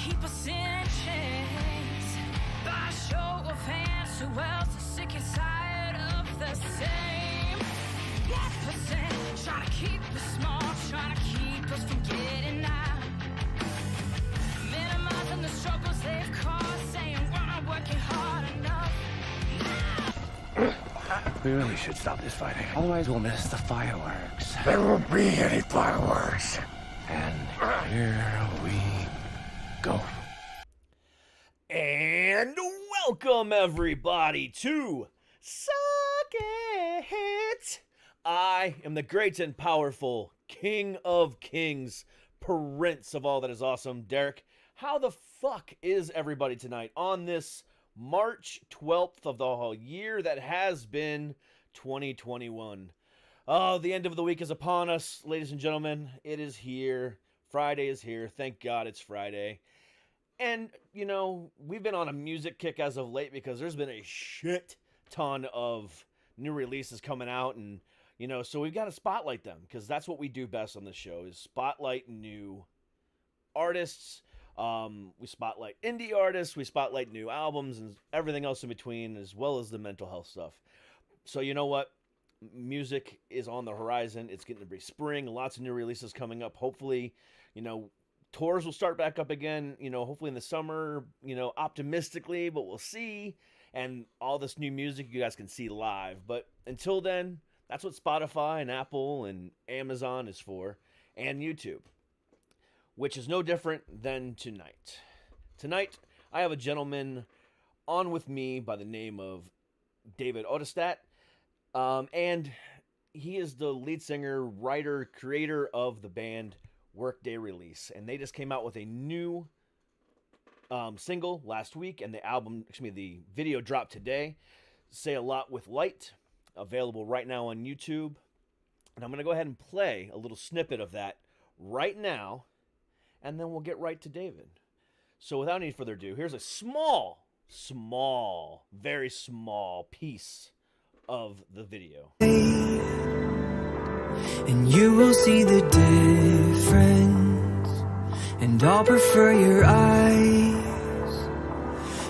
keep us in chains. By show of hands, who else is sick and tired of the same? 1% trying to keep us small, trying to keep us from getting out. Minimizing the struggles they've caused, saying we're not working hard enough. We really should stop this fighting. Otherwise, we'll miss the fireworks. There won't be any fireworks. And here we go. And welcome, everybody, to Suck It. I am the great and powerful King of Kings, Prince of all that is awesome. Derek, how the fuck is everybody tonight on this March 12th of the whole year that has been 2021? Oh, the end of the week is upon us, ladies and gentlemen. It is here. Friday is here. Thank God it's Friday. And, you know, we've been on a music kick as of late because there's been a shit ton of new releases coming out. And, you know, so we've got to spotlight them because that's what we do best on this show is spotlight new artists. We spotlight indie artists, we spotlight new albums and everything else in between, as well as the mental health stuff. So you know what? Music is on the horizon. It's getting to be spring. Lots of new releases coming up. Hopefully, you know, tours will start back up again, you know, hopefully in the summer, you know, optimistically, but we'll see. And all this new music you guys can see live. But until then, that's what Spotify and Apple and Amazon is for, and YouTube, which is no different than tonight. Tonight, I have a gentleman on with me by the name of David Ottestad, and he is the lead singer, writer, creator of the band Workday Release, and they just came out with a new single last week, and the video dropped today. Say a Lot with Light, available right now on YouTube, and I'm going to go ahead and play a little snippet of that right now, and then we'll get right to David. So without any further ado, here's a very small piece of the video. And you will see the difference, and I'll prefer your eyes,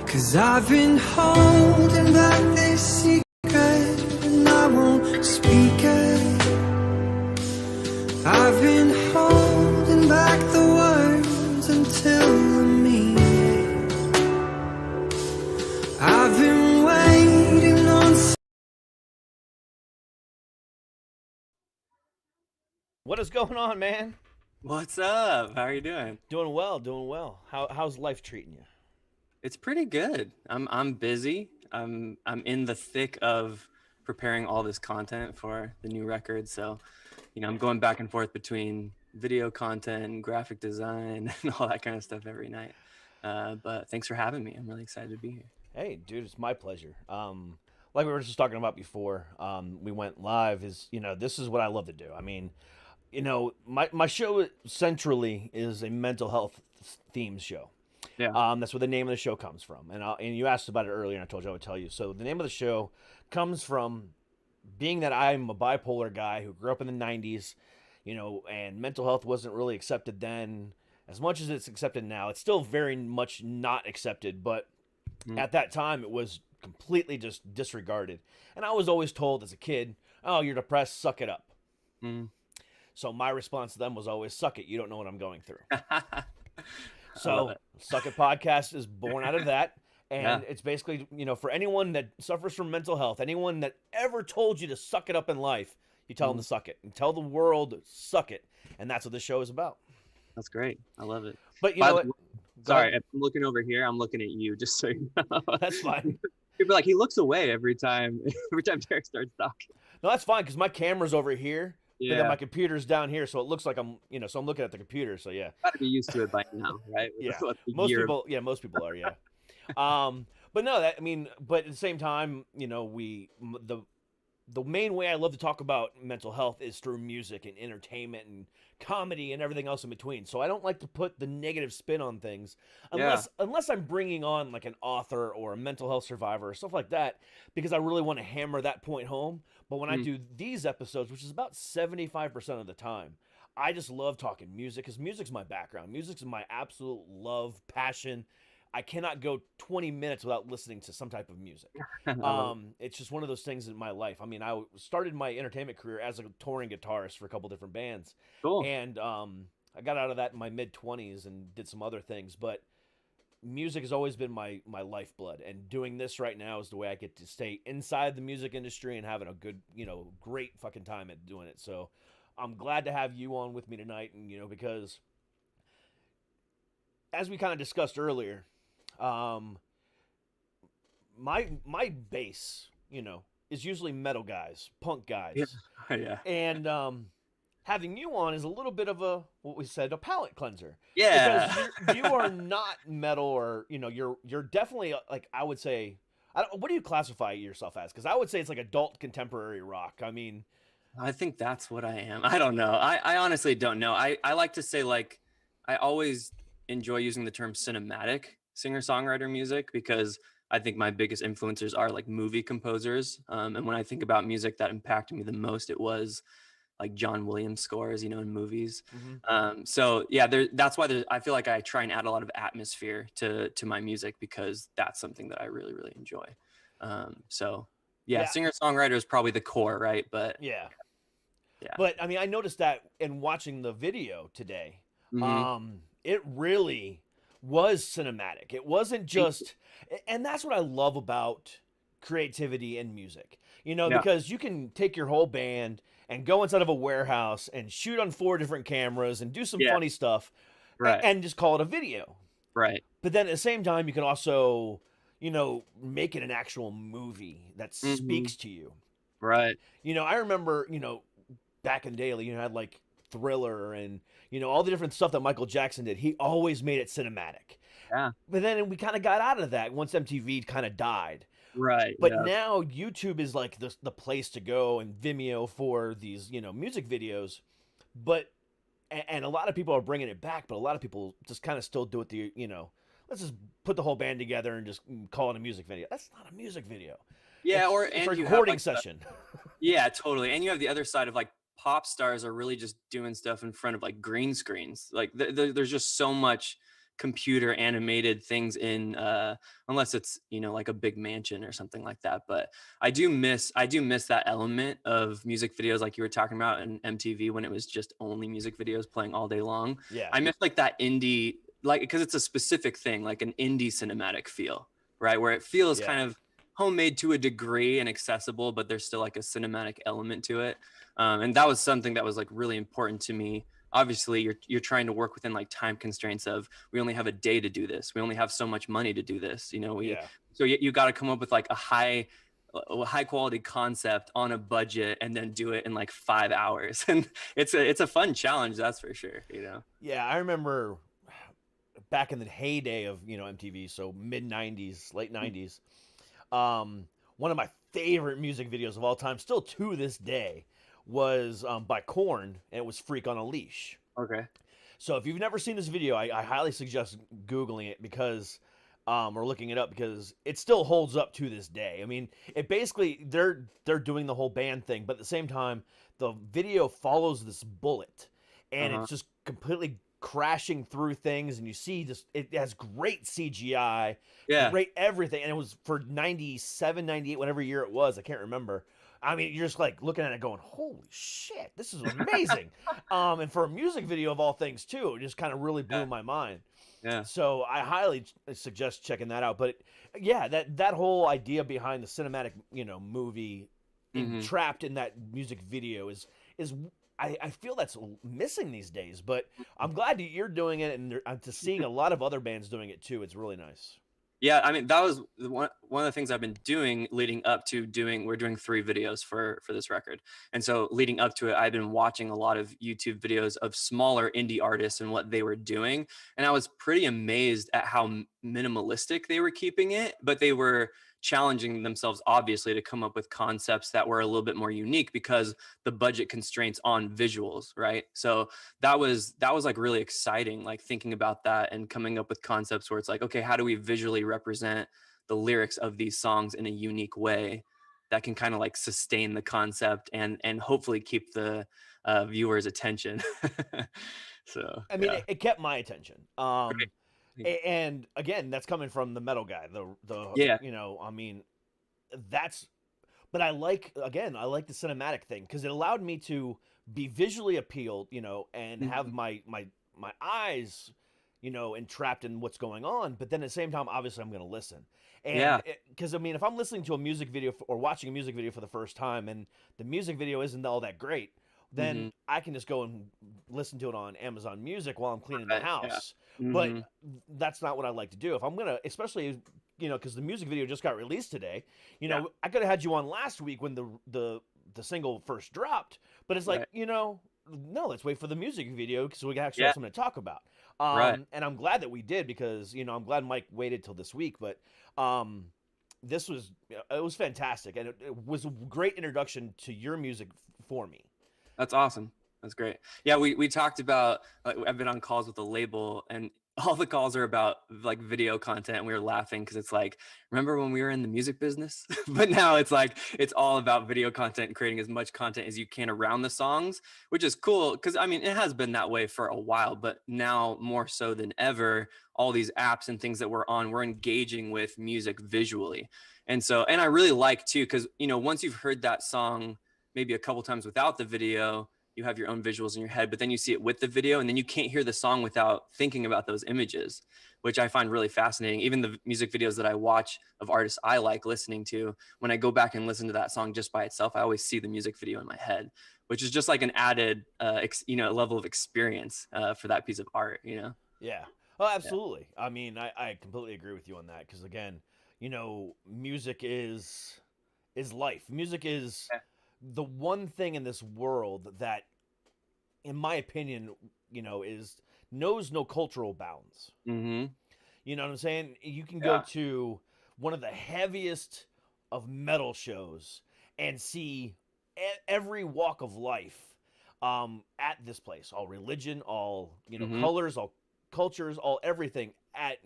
'cause I've been holding back this secret, and I won't speak it. I've been holding back the words until I mean it. I've been waiting on. What is going on, man? What's up? How are you doing? Doing well. How's life treating you? It's pretty good. I'm busy. I'm in the thick of preparing all this content for the new record. So, you know, I'm going back and forth between video content, graphic design, and all that kind of stuff every night. But thanks for having me. I'm really excited to be here. Hey, dude, it's my pleasure. Like we were just talking about before, we went live. This is what I love to do. I mean, you know, my show centrally is a mental health themed show. Yeah. That's where the name of the show comes from. And you asked about it earlier, and I told you I would tell you. So the name of the show comes from being that I'm a bipolar guy who grew up in the 90s, you know, and mental health wasn't really accepted then. As much as it's accepted now, it's still very much not accepted. But at that time, it was completely just disregarded. And I was always told as a kid, oh, you're depressed, suck it up. So my response to them was always, suck it, you don't know what I'm going through. So Suck It Podcast is born out of that. And it's basically, you know, for anyone that suffers from mental health, anyone that ever told you to suck it up in life, you tell them to suck it. And tell the world, suck it. And that's what this show is about. That's great. I love it. But you know what? Sorry, if I'm looking over here, I'm looking at you, just so you know. That's fine. People are like, he looks away every time Derek starts talking. No, that's fine, because my camera's over here. Yeah. And then my computer's down here, so it looks like I'm looking at the computer. So yeah. Got to be used to it by now, right? Yeah. Most people are, yeah. But no, but at the same time, you know, the main way I love to talk about mental health is through music and entertainment and comedy and everything else in between. So I don't like to put the negative spin on things unless I'm bringing on like an author or a mental health survivor or stuff like that, because I really want to hammer that point home. But when I do these episodes, which is about 75% of the time, I just love talking music because music's my background. Music's my absolute love, passion. I cannot go 20 minutes without listening to some type of music. I love it. It's just one of those things in my life. I mean, I started my entertainment career as a touring guitarist for a couple different bands, Cool. and I got out of that in my mid 20s and did some other things. But music has always been my lifeblood, and doing this right now is the way I get to stay inside the music industry and having a good, great fucking time at doing it. So I'm glad to have you on with me tonight, and because as we kind of discussed earlier, my base, is usually metal guys, punk guys. Yeah. Yeah. And having you on is a little bit of a palate cleanser. Yeah. Because you are not metal, or you're definitely, like, I would say, what do you classify yourself as? Because I would say it's like adult contemporary rock. I mean, I think that's what I am. I don't know. I honestly don't know. I like to say, like, I always enjoy using the term cinematic singer-songwriter music, because I think my biggest influencers are like movie composers. And when I think about music that impacted me the most, it was like John Williams scores, in movies. So yeah, that's why I feel like I try and add a lot of atmosphere to my music, because that's something that I really, really enjoy. So yeah, Yeah. singer-songwriter is probably the core, right? But yeah. yeah. But I mean, I noticed that in watching the video today. Mhm. It really was cinematic. It wasn't just, and that's what I love about creativity in music. Yeah. Because you can take your whole band and go inside of a warehouse and shoot on 4 different cameras and do some Yeah. funny stuff, Right. and just call it a video. Right. But then at the same time, you can also, make it an actual movie that Mhm. speaks to you. Right. I remember, back in the day, had like Thriller and, all the different stuff that Michael Jackson did. He always made it cinematic. Yeah. But then we kind of got out of that once MTV kind of died. Right. But Yeah. now YouTube is like the place to go, and Vimeo for these, music videos. But, and a lot of people are bringing it back, but a lot of people just kind of still do it let's just put the whole band together and just call it a music video. That's not a music video. Yeah. It's a And you have, recording like, session. yeah, totally. And you have the other side of, like, pop stars are really just doing stuff in front of, like, green screens. Like, there's just so much computer animated things in, unless it's, like a big mansion or something like that. But I do miss that element of music videos, like you were talking about in MTV, when it was just only music videos playing all day long. Yeah. I miss, like, that indie, like, because it's a specific thing, like an indie cinematic feel, right? Where it feels Yeah. kind of homemade to a degree and accessible, but there's still like a cinematic element to it. And that was something that was like really important to me. Obviously, you're trying to work within like time constraints of, we only have a day to do this. We only have so much money to do this. Yeah. So you got to come up with like a high quality concept on a budget, and then do it in like 5 hours. And it's a fun challenge, that's for sure. Yeah, I remember back in the heyday of MTV, so mid '90s, late '90s. One of my favorite music videos of all time, still to this day, was by Korn, and it was "Freak on a Leash." Okay. So if you've never seen this video, I highly suggest Googling it, because or looking it up, because it still holds up to this day. I mean, it basically, they're doing the whole band thing, but at the same time, the video follows this bullet, and it's just completely crashing through things, and you see this, it has great CGI, Yeah. great everything, and it was for 97, 98, whatever year it was, I can't remember. I mean, you're just like looking at it going, holy shit, this is amazing. And for a music video of all things too, it just kind of really blew my mind. Yeah. So I highly suggest checking that out. But yeah, that whole idea behind the cinematic, movie trapped in that music video is I feel that's missing these days. But I'm glad that you're doing it, and I'm just seeing a lot of other bands doing it too. It's really nice. Yeah, I mean, that was one of the things I've been doing leading up to we're doing 3 videos for this record. And so leading up to it, I've been watching a lot of YouTube videos of smaller indie artists and what they were doing. And I was pretty amazed at how minimalistic they were keeping it, but they were challenging themselves, obviously, to come up with concepts that were a little bit more unique because the budget constraints on visuals, right? So that was like really exciting, like thinking about that and coming up with concepts where it's like, okay, how do we visually represent the lyrics of these songs in a unique way that can kind of like sustain the concept and hopefully keep the viewers' attention. So I mean, yeah, it kept my attention. great. And again, that's coming from the metal guy. Yeah. I mean, that's. But I like the cinematic thing because it allowed me to be visually appealed, and have Mhm. my eyes, entrapped in what's going on. But then at the same time, obviously, I'm going to listen, and Yeah. because I mean, if I'm listening to a music video or watching a music video for the first time, and the music video isn't all that great, then Hmm. I can just go and listen to it on Amazon Music while I'm cleaning the Right. Yeah. house. But Hmm. that's not what I like to do. If I'm gonna, especially because the music video just got released today. Yeah. I could have had you on last week when the single first dropped, but it's like, Right. no, let's wait for the music video so we can actually Yeah. have something to talk about. Right. And I'm glad that we did because I'm glad Mike waited till this week. But um, this was it was fantastic, and it was a great introduction to your music for me. That's awesome. That's great. Yeah, we talked about, like, I've been on calls with the label, and all the calls are about like video content, and we were laughing because it's like, remember when we were in the music business? But now it's like it's all about video content and creating as much content as you can around the songs, which is cool because I mean it has been that way for a while, but now more so than ever, all these apps and things that we're on, we're engaging with music visually. And I really like too, because once you've heard that song maybe a couple times without the video, you have your own visuals in your head, but then you see it with the video, and then you can't hear the song without thinking about those images, which I find really fascinating. Even the music videos that I watch of artists I like listening to, when I go back and listen to that song just by itself, I always see the music video in my head, which is just like an added, level of experience for that piece of art. Yeah. Oh, Yeah. absolutely. I mean, I completely agree with you on that because again, music is life. Music is the one thing in this world that, in my opinion, is knows no cultural bounds. Mm-hmm. You know what I'm saying? You can go Yeah. to one of the heaviest of metal shows and see every walk of life at this place. All religion, all Mm-hmm. colors, all cultures, all everything at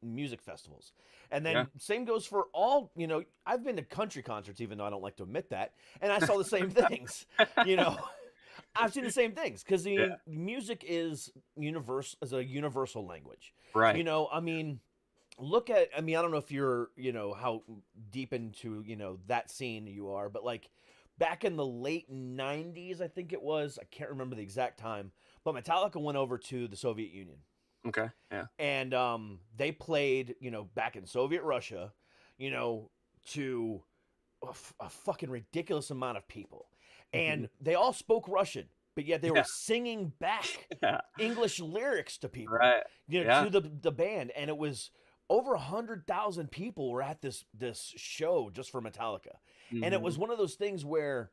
music festivals. And Yeah. then same goes for all, I've been to country concerts, even though I don't like to admit that, and I saw the same things. You know, I've seen the same things because Yeah. the music is a universal language. Right. I mean, I mean, I don't know if you're, how deep into, that scene you are, but like back in the late 90s, I think it was, I can't remember the exact time, but Metallica went over to the Soviet Union. Okay. Yeah. And they played, back in Soviet Russia, to a fucking ridiculous amount of people. And they all spoke Russian, but yet they were Yeah. singing back Yeah. English lyrics to people, Right. Yeah. to the band. And it was over 100,000 people were at this show just for Metallica. And it Mhm. was one of those things where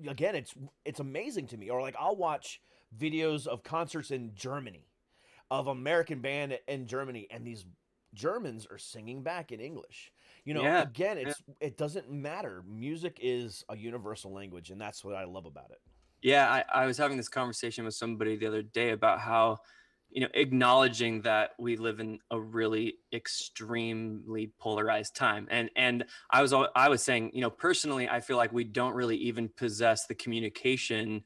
again, it's amazing to me. Or like I'll watch videos of concerts in Germany, of American band in Germany, and these Germans are singing back in English. Yeah. Again, Yeah. it doesn't matter. Music is a universal language, and that's what I love about it. Yeah, I was having this conversation with somebody the other day about how, acknowledging that we live in a really extremely polarized time. And I was saying, personally, I feel like we don't really even possess the communication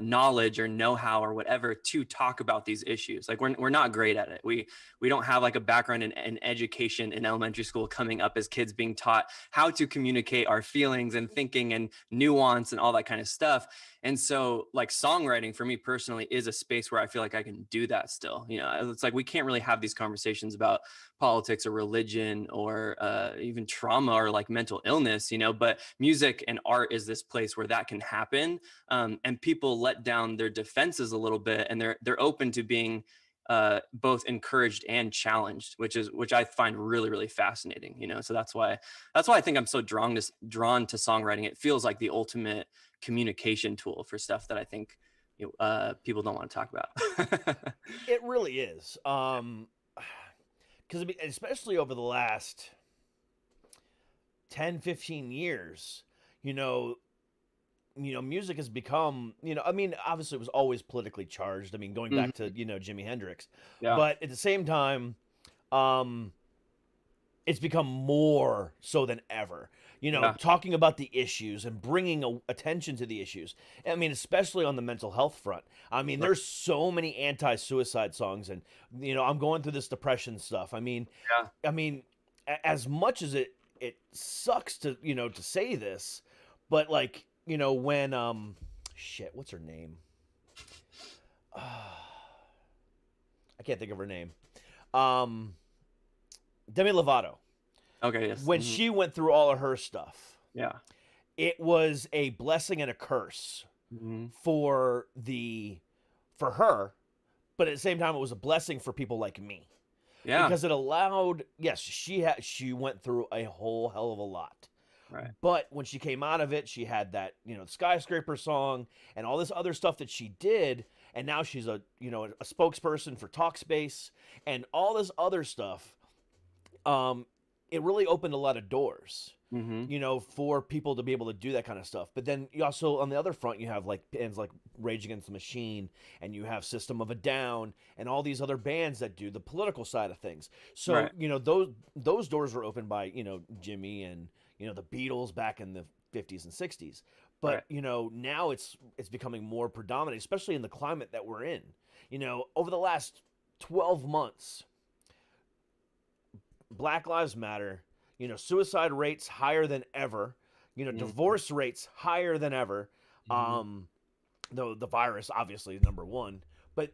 knowledge or know-how or whatever to talk about these issues. Like we're not great at it. We don't have like a background in education in elementary school, coming up as kids being taught how to communicate our feelings and thinking and nuance and all that kind of stuff. And so like songwriting for me personally is a space where I feel like I can do that still. It's like we can't really have these conversations about politics or religion or even trauma or like mental illness, but music and art is this place where that can happen. And people let down their defenses a little bit, and they're open to being both encouraged and challenged, which I find really, really fascinating. So that's why I think I'm so drawn to songwriting. It feels like the ultimate communication tool for stuff that I think people don't want to talk about. It really is. Because I mean, especially over the last 10, 15 years, music has become, I mean, obviously it was always politically charged. I mean, going back to, Jimi Hendrix, Yeah. but at the same time, it's become more so than ever. You know, Yeah. talking about the issues and bringing attention to the issues. I mean, especially on the mental health front. I mean, Right. there's so many anti-suicide songs, and you know, I'm going through this depression stuff. Yeah. I mean, as much as it sucks to to say this, but like when shit, what's her name? I can't think of her name. Um, Demi Lovato. Okay. Yes. When she went through all of her stuff, Yeah. it was a blessing and a curse Hmm. for her, but at the same time, it was a blessing for people like me Yeah. because it allowed. Yes, she went through a whole hell of a lot. Right. But when she came out of it, she had that, skyscraper song and all this other stuff that she did, and now she's a spokesperson for Talkspace and all this other stuff. It really opened a lot of doors, Hmm. for people to be able to do that kind of stuff. But then you also, on the other front, you have like bands like Rage Against the Machine, and you have System of a Down, and all these other bands that do the political side of things. So Right. those doors were opened by Jimmy and the Beatles back in the 50s and 60s. But Right. now it's becoming more predominant, especially in the climate that we're in. Over the last 12 months, Black Lives Matter, suicide rates higher than ever, divorce rates higher than ever. Mhm. The virus obviously number one, but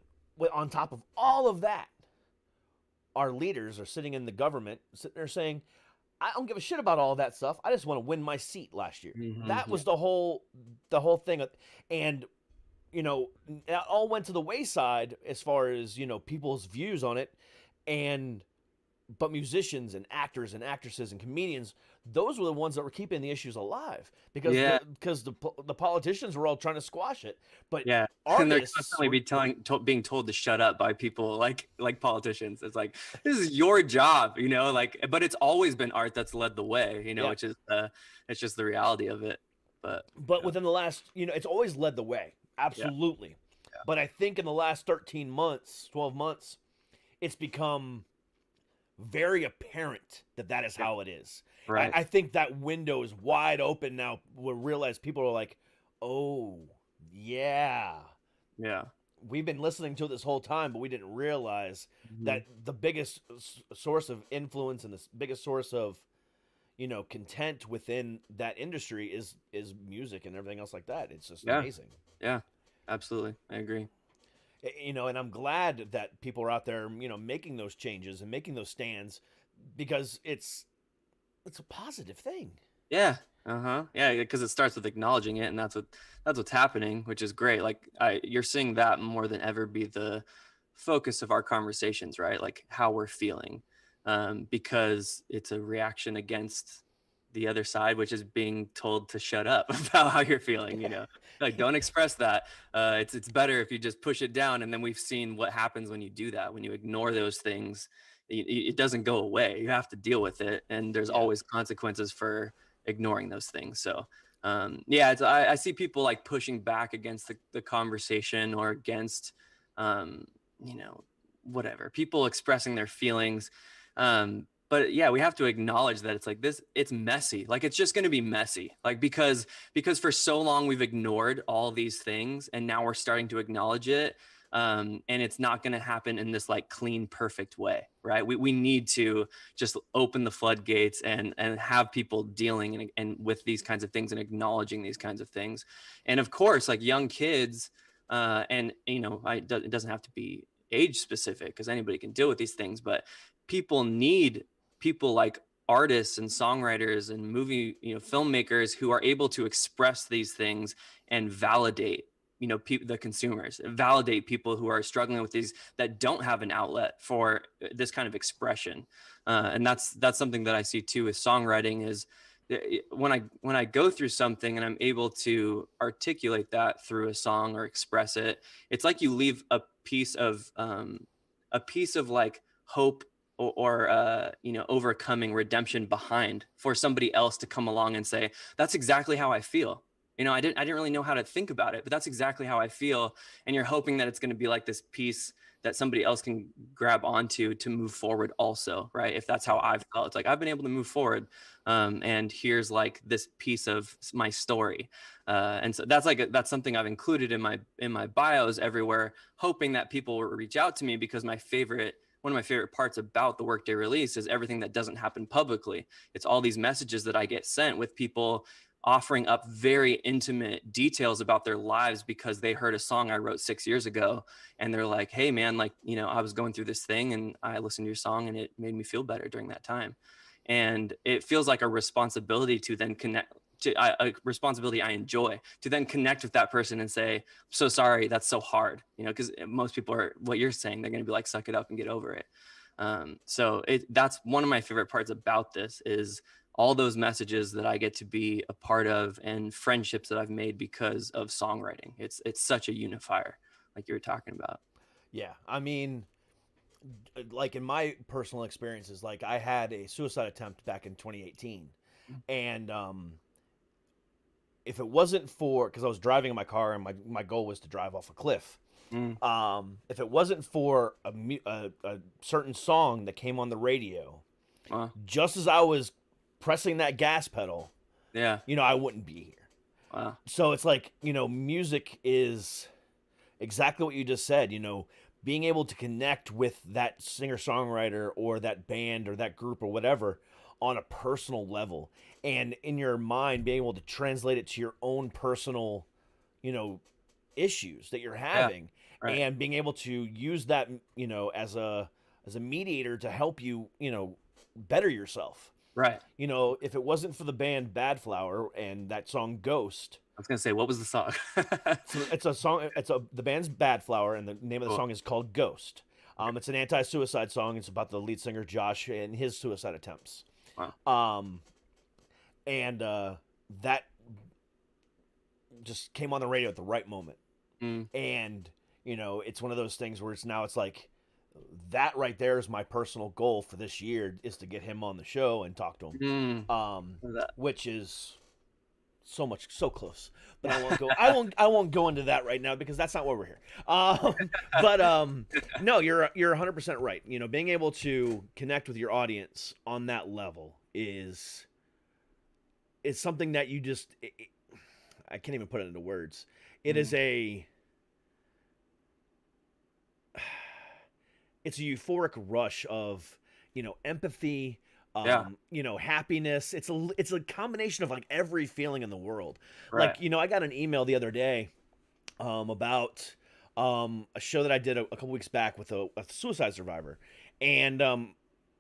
on top of all of that, our leaders are sitting in the government, sitting there saying, "I don't give a shit about all that stuff. I just want to win my seat last year." That Yeah. was the whole thing, and it all went to the wayside as far as people's views on it, and but musicians and actors and actresses and comedians, those were the ones that were keeping the issues alive because Yeah. the politicians were all trying to squash it, but Yeah. And they're artists constantly were, being told to shut up by people like politicians. It's like, this is your job, like, but it's always been art that's led the way, yeah. which is it's just the reality of it. But But within the last, it's always led the way, yeah. absolutely. But I think in the last 13 months, 12 months, it's become very apparent that is how it is. Right. I think that window is wide open now. We realize people are like, oh, yeah. Yeah. We've been listening to it this whole time, but we didn't realize Mhm. that the biggest source of influence and the biggest source of, content within that industry is music and everything else like that. It's just Yeah. amazing. Yeah. Absolutely. I agree. And I'm glad that people are out there, making those changes and making those stands because it's a positive thing. Yeah. Uh-huh. Yeah, because it starts with acknowledging it, and that's what's happening, which is great. Like you're seeing that more than ever be the focus of our conversations, right? Like how we're feeling. Because it's a reaction against the other side, which is being told to shut up about how you're feeling, like don't express that. It's better if you just push it down. And then we've seen what happens when you do that, when you ignore those things. It doesn't go away. You have to deal with it, and there's Yeah. always consequences for ignoring those things. So yeah, I see people like pushing back against the conversation or against you know whatever, people expressing their feelings. But yeah, we have to acknowledge that it's like this, it's messy. Like it's just going to be messy, like because for so long we've ignored all these things, and now we're starting to acknowledge it. And it's not going to happen in this like clean, perfect way, right? We need to just open the floodgates and have people dealing and with these kinds of things and acknowledging these kinds of things. And of course, like young kids, and it doesn't have to be age specific because anybody can deal with these things, but people need people like artists and songwriters and movie filmmakers who are able to express these things and validate the consumers, validate people who are struggling with these, that don't have an outlet for this kind of expression. And that's something that I see too with songwriting is when I go through something and I'm able to articulate that through a song or express it, it's like you leave a piece of like hope or overcoming redemption behind for somebody else to come along and say, that's exactly how I feel. You know, I didn't really know how to think about it, but that's exactly how I feel. And you're hoping that it's going to be like this piece that somebody else can grab onto to move forward also, right? If that's how I've felt, it's like I've been able to move forward, and here's like this piece of my story, and so that's something I've included in my bios everywhere, hoping that people will reach out to me, because one of my favorite parts about the Workday release is everything that doesn't happen publicly. It's all these messages that I get sent with people offering up very intimate details about their lives because they heard a song I wrote 6 years ago. And they're like, hey man, like, you know, I was going through this thing and I listened to your song and it made me feel better during that time. And it feels like a responsibility to then connect to a responsibility I enjoy to then connect with that person and say, I'm so sorry, that's so hard, you know, because most people are what you're saying, they're going to be like, suck it up and get over it. That's one of my favorite parts about this is all those messages that I get to be a part of and friendships that I've made because of songwriting. It's such a unifier, like you were talking about. Yeah, I mean, like in my personal experiences, like I had a suicide attempt back in 2018, and if it wasn't for because I was driving in my car and my goal was to drive off a cliff. Mm. If it wasn't for a certain song that came on the radio, Wow. just as I was pressing that gas pedal, Yeah. you know, I wouldn't be here. Wow. So it's like, you know, music is exactly what you just said, you know, being able to connect with that singer-songwriter or that band or that group or whatever on a personal level, and in your mind being able to translate it to your own personal, you know, issues that you're having, right. and being able to use that, you know, as a mediator to help you, you know, better yourself. Right. You know, if it wasn't for the band Bad Flower and that song Ghost, I was gonna say, what was the song? it's a song. The band's Bad Flower, and the name of the Cool. song is called Ghost. It's an anti-suicide song. It's about the lead singer Josh and his suicide attempts. Wow. And that just came on the radio at the right moment. Mm. And you know, it's one of those things where it's like that right there is my personal goal for this year, is to get him on the show and talk to him. Which is so close, but I won't go into that right now because that's not why we're here. No, you're 100% right. You know, being able to connect with your audience on that level is something that you just I can't even put it into words. It is it's a euphoric rush of, you know, empathy, you know, happiness. It's a combination of like every feeling in the world. Right. Like, you know, I got an email the other day about a show that I did a couple weeks back with a suicide survivor, and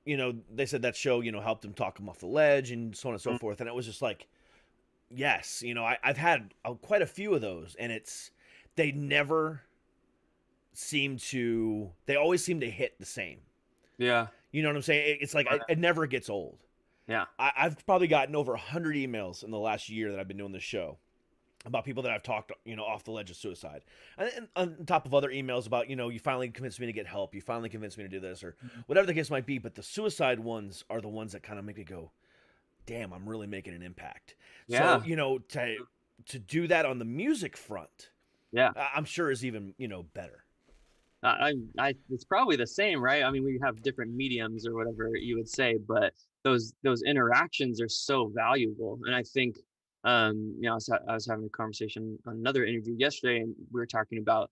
you know, they said that show, you know, helped him talk him off the ledge and so on and so forth, and it was just like, yes, you know, I've had quite a few of those, and they never they always seem to hit the same. Yeah. You know what I'm saying? It's like it never gets old. Yeah. I've probably gotten over 100 emails in the last year that I've been doing this show about people that I've talked, you know, off the ledge of suicide, and on top of other emails about, you know, you finally convinced me to get help, you finally convinced me to do this, or whatever the case might be. But the suicide ones are the ones that kind of make me go, damn, I'm really making an impact. Yeah. So, you know, to do that on the music front, Yeah. I'm sure is even, you know, better. It's probably the same, right? I mean, we have different mediums or whatever you would say, but those interactions are so valuable. And I think, you know, I was having a conversation on another interview yesterday, and we were talking about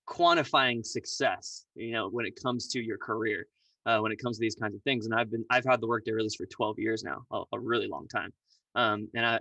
quantifying success, you know, when it comes to your career, when it comes to these kinds of things. And I've had the Workday Release for 12 years now, a really long time. And I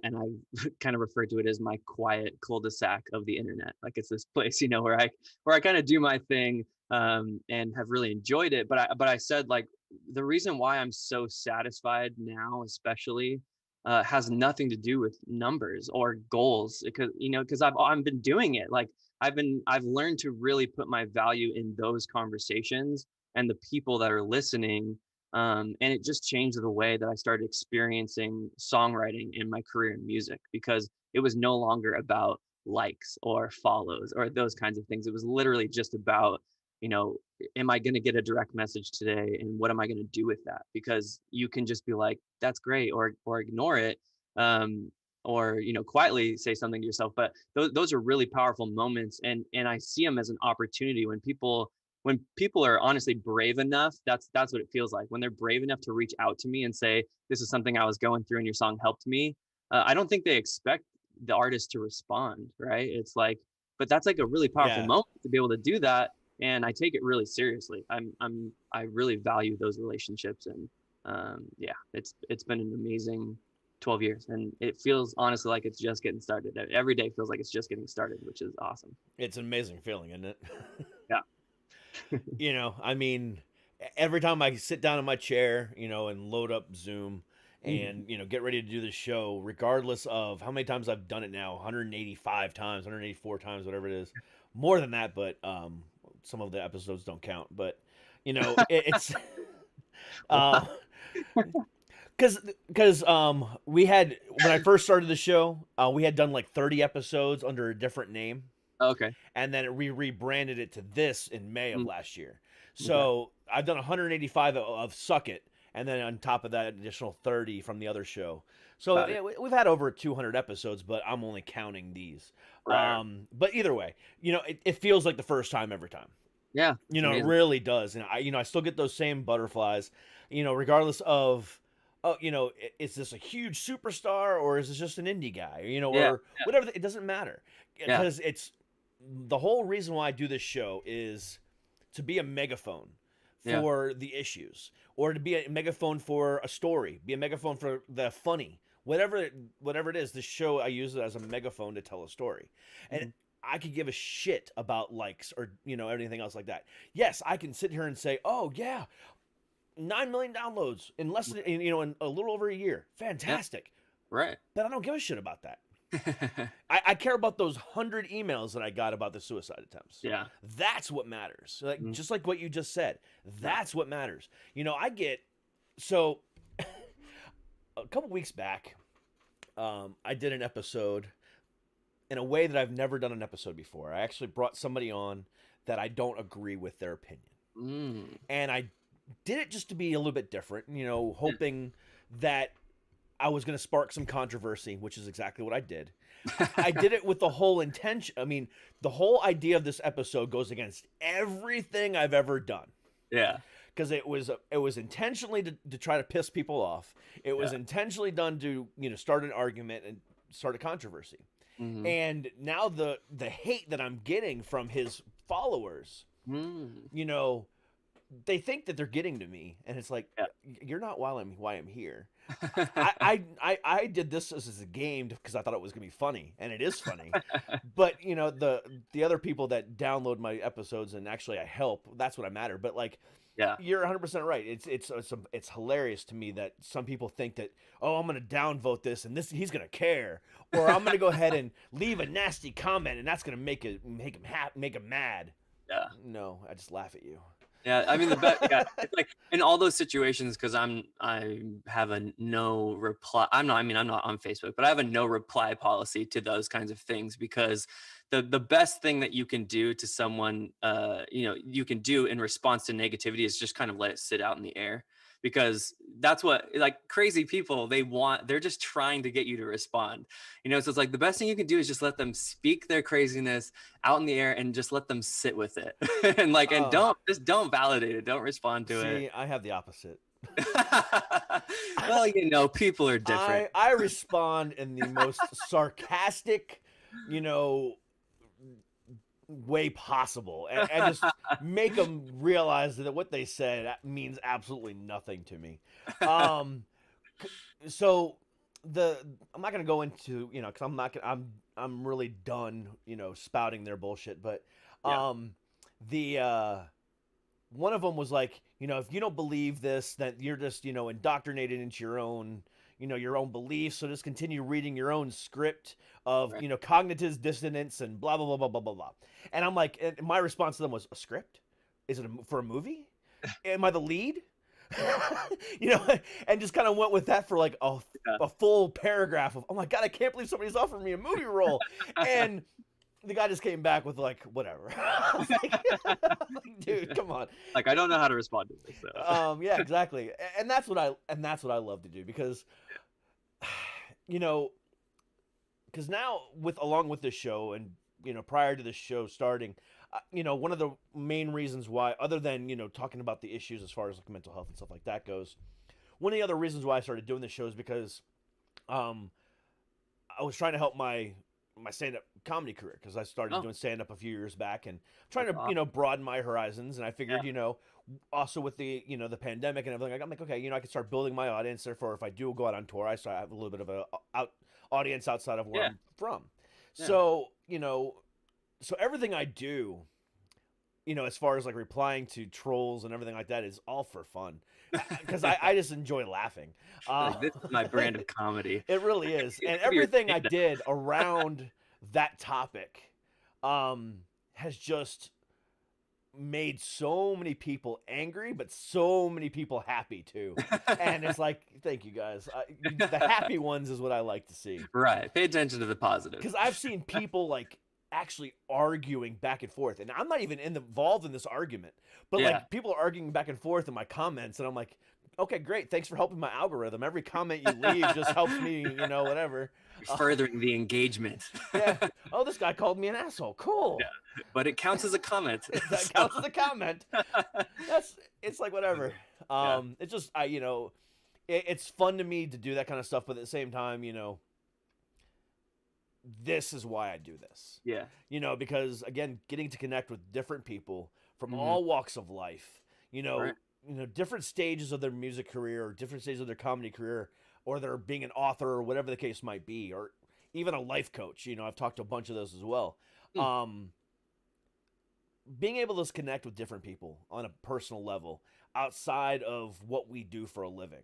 kind of refer to it as my quiet cul-de-sac of the internet. Like it's this place, you know, where I kind of do my thing, and have really enjoyed it. But I said, like, the reason why I'm so satisfied now, especially, has nothing to do with numbers or goals, because I've been doing it. Like I've learned to really put my value in those conversations and the people that are listening. And it just changed the way that I started experiencing songwriting in my career in music, because it was no longer about likes or follows or those kinds of things. It was literally just about, you know, am I going to get a direct message today, and what am I going to do with that? Because you can just be like, that's great, or ignore it, or quietly say something to yourself. But those are really powerful moments, and I see them as an opportunity when people are honestly brave enough. That's what it feels like when they're brave enough to reach out to me and say, this is something I was going through and your song helped me. I don't think they expect the artist to respond, right? It's like, but that's like a really powerful moment to be able to do that, and I take it really seriously. I really value those relationships, and it's been an amazing 12 years, and it feels honestly like it's just getting started. Every day feels like it's just getting started, which is awesome. It's an amazing feeling, isn't it? Yeah. I mean, every time I sit down in my chair, and load up Zoom and, get ready to do the show, regardless of how many times I've done it now, 185 times, 184 times, whatever it is, more than that, but some of the episodes don't count, but it's because we had, when I first started the show, we had done like 30 episodes under a different name. Okay. And then we rebranded it to this in May of last year. So I've done 185 of Suck It, and then on top of that, additional 30 from the other show. So we've had over 200 episodes, but I'm only counting these. Right. But either way, it feels like the first time every time. Yeah. It really does. And I still get those same butterflies, regardless of, is this a huge superstar or is this just an indie guy? Or whatever. It doesn't matter, because it's the whole reason why I do this show is to be a megaphone for the issues, or to be a megaphone for a story, be a megaphone for the funny, whatever it is. This show, I use it as a megaphone to tell a story. And I could give a shit about likes or, anything else like that. Yes, I can sit here and say, oh yeah, 9 million downloads in less than, in a little over a year. Fantastic. Yeah. Right. But I don't give a shit about that. I care about those 100 emails that I got about the suicide attempts. Yeah. That's what matters. Just like what you just said. That's what matters. So a couple weeks back, I did an episode in a way that I've never done an episode before. I actually brought somebody on that I don't agree with their opinion. And I did it just to be a little bit different, hoping that I was going to spark some controversy, which is exactly what I did. I did it with the whole intention. I mean, the whole idea of this episode goes against everything I've ever done. Yeah. Because it was intentionally to try to piss people off. It was intentionally done to, start an argument and start a controversy. And now the hate that I'm getting from his followers, they think that they're getting to me, and it's like, you're not why I'm here. I did this as a game because I thought it was gonna be funny, and it is funny. But the other people that download my episodes and actually I help, that's what I matter. But you're 100% right. It's hilarious to me that some people think that, oh, I'm gonna downvote this and he's gonna care, or I'm gonna go ahead and leave a nasty comment and that's gonna make him mad. Yeah. No, I just laugh at you. Yeah, I mean it's like in all those situations, because I have a no reply. I'm not on Facebook, but I have a no reply policy to those kinds of things, because the best thing that you can do to someone, you can do in response to negativity is just kind of let it sit out in the air, because that's what, like, crazy people, they're just trying to get you to respond, so it's like the best thing you can do is just let them speak their craziness out in the air and just let them sit with it. And don't validate it, don't respond to it. See, I have the opposite. Well, people are different. I respond in the most sarcastic, way possible, and just make them realize that what they said means absolutely nothing to me. So I'm not gonna go into, because I'm really done, spouting their bullshit. But one of them was like, if you don't believe this, then you're just, indoctrinated into your own beliefs. So just continue reading your own script of, cognitive dissonance and blah, blah, blah, blah, blah, blah, blah. And I'm like, and my response to them was, a script? Is it for a movie? Am I the lead? And just kind of went with that for like a full paragraph of, oh my God, I can't believe somebody's offering me a movie role. And the guy just came back with like, whatever. like, dude, come on. Like, I don't know how to respond to this. So. Yeah, exactly. And that's what I love to do, because, because now along with this show, and prior to the show starting, one of the main reasons why, other than talking about the issues as far as like mental health and stuff like that goes, one of the other reasons why I started doing this show is because I was trying to help my stand-up comedy career, because I started doing stand-up a few years back, and trying to broaden my horizons. And I figured also with the the pandemic and everything, I'm like, okay, I can start building my audience. Therefore, if I do go out on tour, I start have a little bit of a audience outside of where I'm from. So so everything I do, as far as like replying to trolls and everything like that, is all for fun, because I just enjoy laughing. Like, this is my brand of comedy. It really is. And everything I did around that topic has just made so many people angry, but so many people happy too. And it's like, thank you guys. The happy ones is what I like to see. Right. Pay attention to the positive. Because I've seen people like actually arguing back and forth, and I'm not even involved in this argument, but like people are arguing back and forth in my comments, and I'm like, okay, great, thanks for helping my algorithm. Every comment you leave just helps me, whatever. Furthering the engagement. Yeah. Oh, this guy called me an asshole. Cool. Yeah. But it counts as a comment. That counts as a comment. It's like whatever. It's just it's fun to me to do that kind of stuff, but at the same time, this is why I do this. Yeah. Because again, getting to connect with different people from all walks of life, different stages of their music career, or different stages of their comedy career, or they're being an author, or whatever the case might be, or even a life coach. I've talked to a bunch of those as well. Being able to connect with different people on a personal level outside of what we do for a living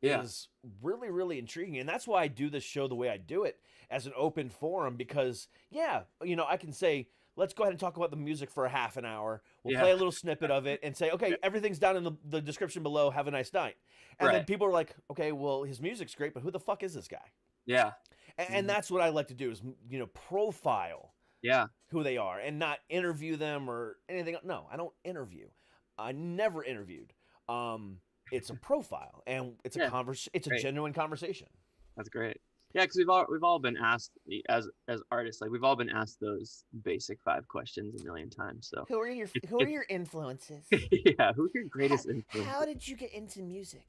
is really, really intriguing. And that's why I do this show the way I do it, as an open forum, because I can say, let's go ahead and talk about the music for a half an hour. We'll play a little snippet of it and say, okay, everything's down in the description below. Have a nice night. And then people are like, okay, well, his music's great, but who the fuck is this guy? Yeah. And that's what I like to do, is, profile who they are, and not interview them or anything. No, I don't interview. I never interviewed. It's a profile, and it's it's a genuine conversation. That's great. Yeah, because we've all been asked, as artists, like, we've all been asked those basic 5 questions a million times. So who are your influences? Yeah, who's your greatest influence? How did you get into music?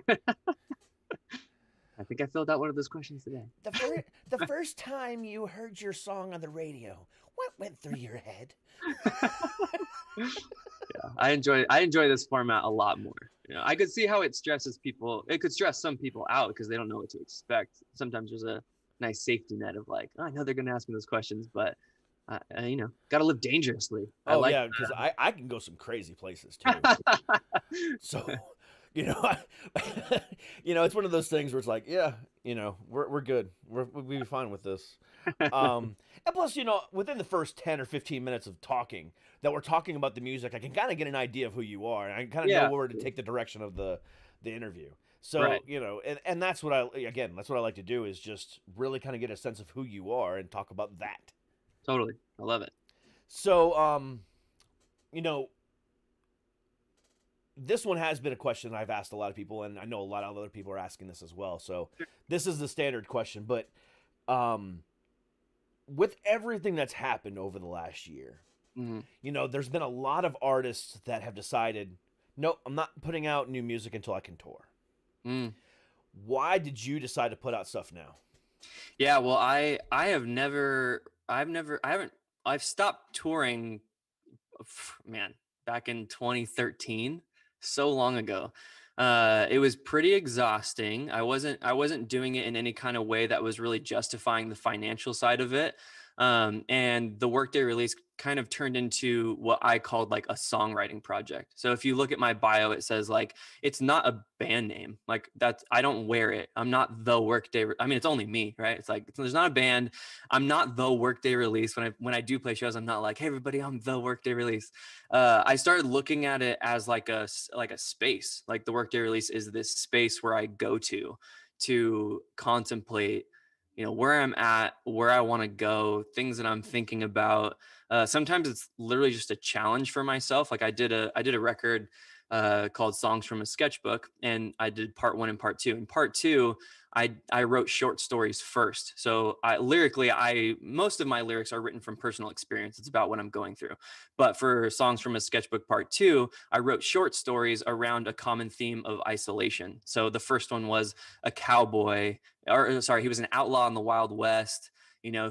I think I filled out one of those questions today. The first time you heard your song on the radio, what went through your head? Yeah, I enjoy this format a lot more. I could see how it stresses people. It could stress some people out because they don't know what to expect. Sometimes there's a nice safety net of like, oh, I know they're going to ask me those questions, but got to live dangerously. Because I can go some crazy places too. So, it's one of those things where it's like, we're good. We'll be fine with this. And plus, within the first 10 or 15 minutes of talking, that we're talking about the music, I can kind of get an idea of who you are, and I can kind of know where to take the direction of the interview. So, and that's what that's what I like to do, is just really kind of get a sense of who you are and talk about that. Totally. I love it. So, this one has been a question I've asked a lot of people, and I know a lot of other people are asking this as well. So this is the standard question, but with everything that's happened over the last year, there's been a lot of artists that have decided, no, I'm not putting out new music until I can tour. Why did you decide to put out stuff now? Yeah, well, I've stopped touring, back in 2013, so long ago. It was pretty exhausting. I wasn't doing it in any kind of way that was really justifying the financial side of it. And the Workday Release kind of turned into what I called like a songwriting project. So if you look at my bio, it says like, it's not a band name. Like I don't wear it. I'm not the Workday. It's only me, right? It's like, there's not a band. I'm not the Workday Release. When I do play shows, I'm not like, hey everybody, I'm the Workday Release. I started looking at it as like a space. Like the Workday Release is this space where I go to contemplate, where I'm at, where I want to go, things that I'm thinking about. Sometimes it's literally just a challenge for myself. Like I did a record called Songs from a Sketchbook, and I did part 1 and part 2. In part 2, I wrote short stories first. So most of my lyrics are written from personal experience. It's about what I'm going through. But for Songs from a Sketchbook part 2, I wrote short stories around a common theme of isolation. So the first one was a cowboy, he was an outlaw in the Wild West,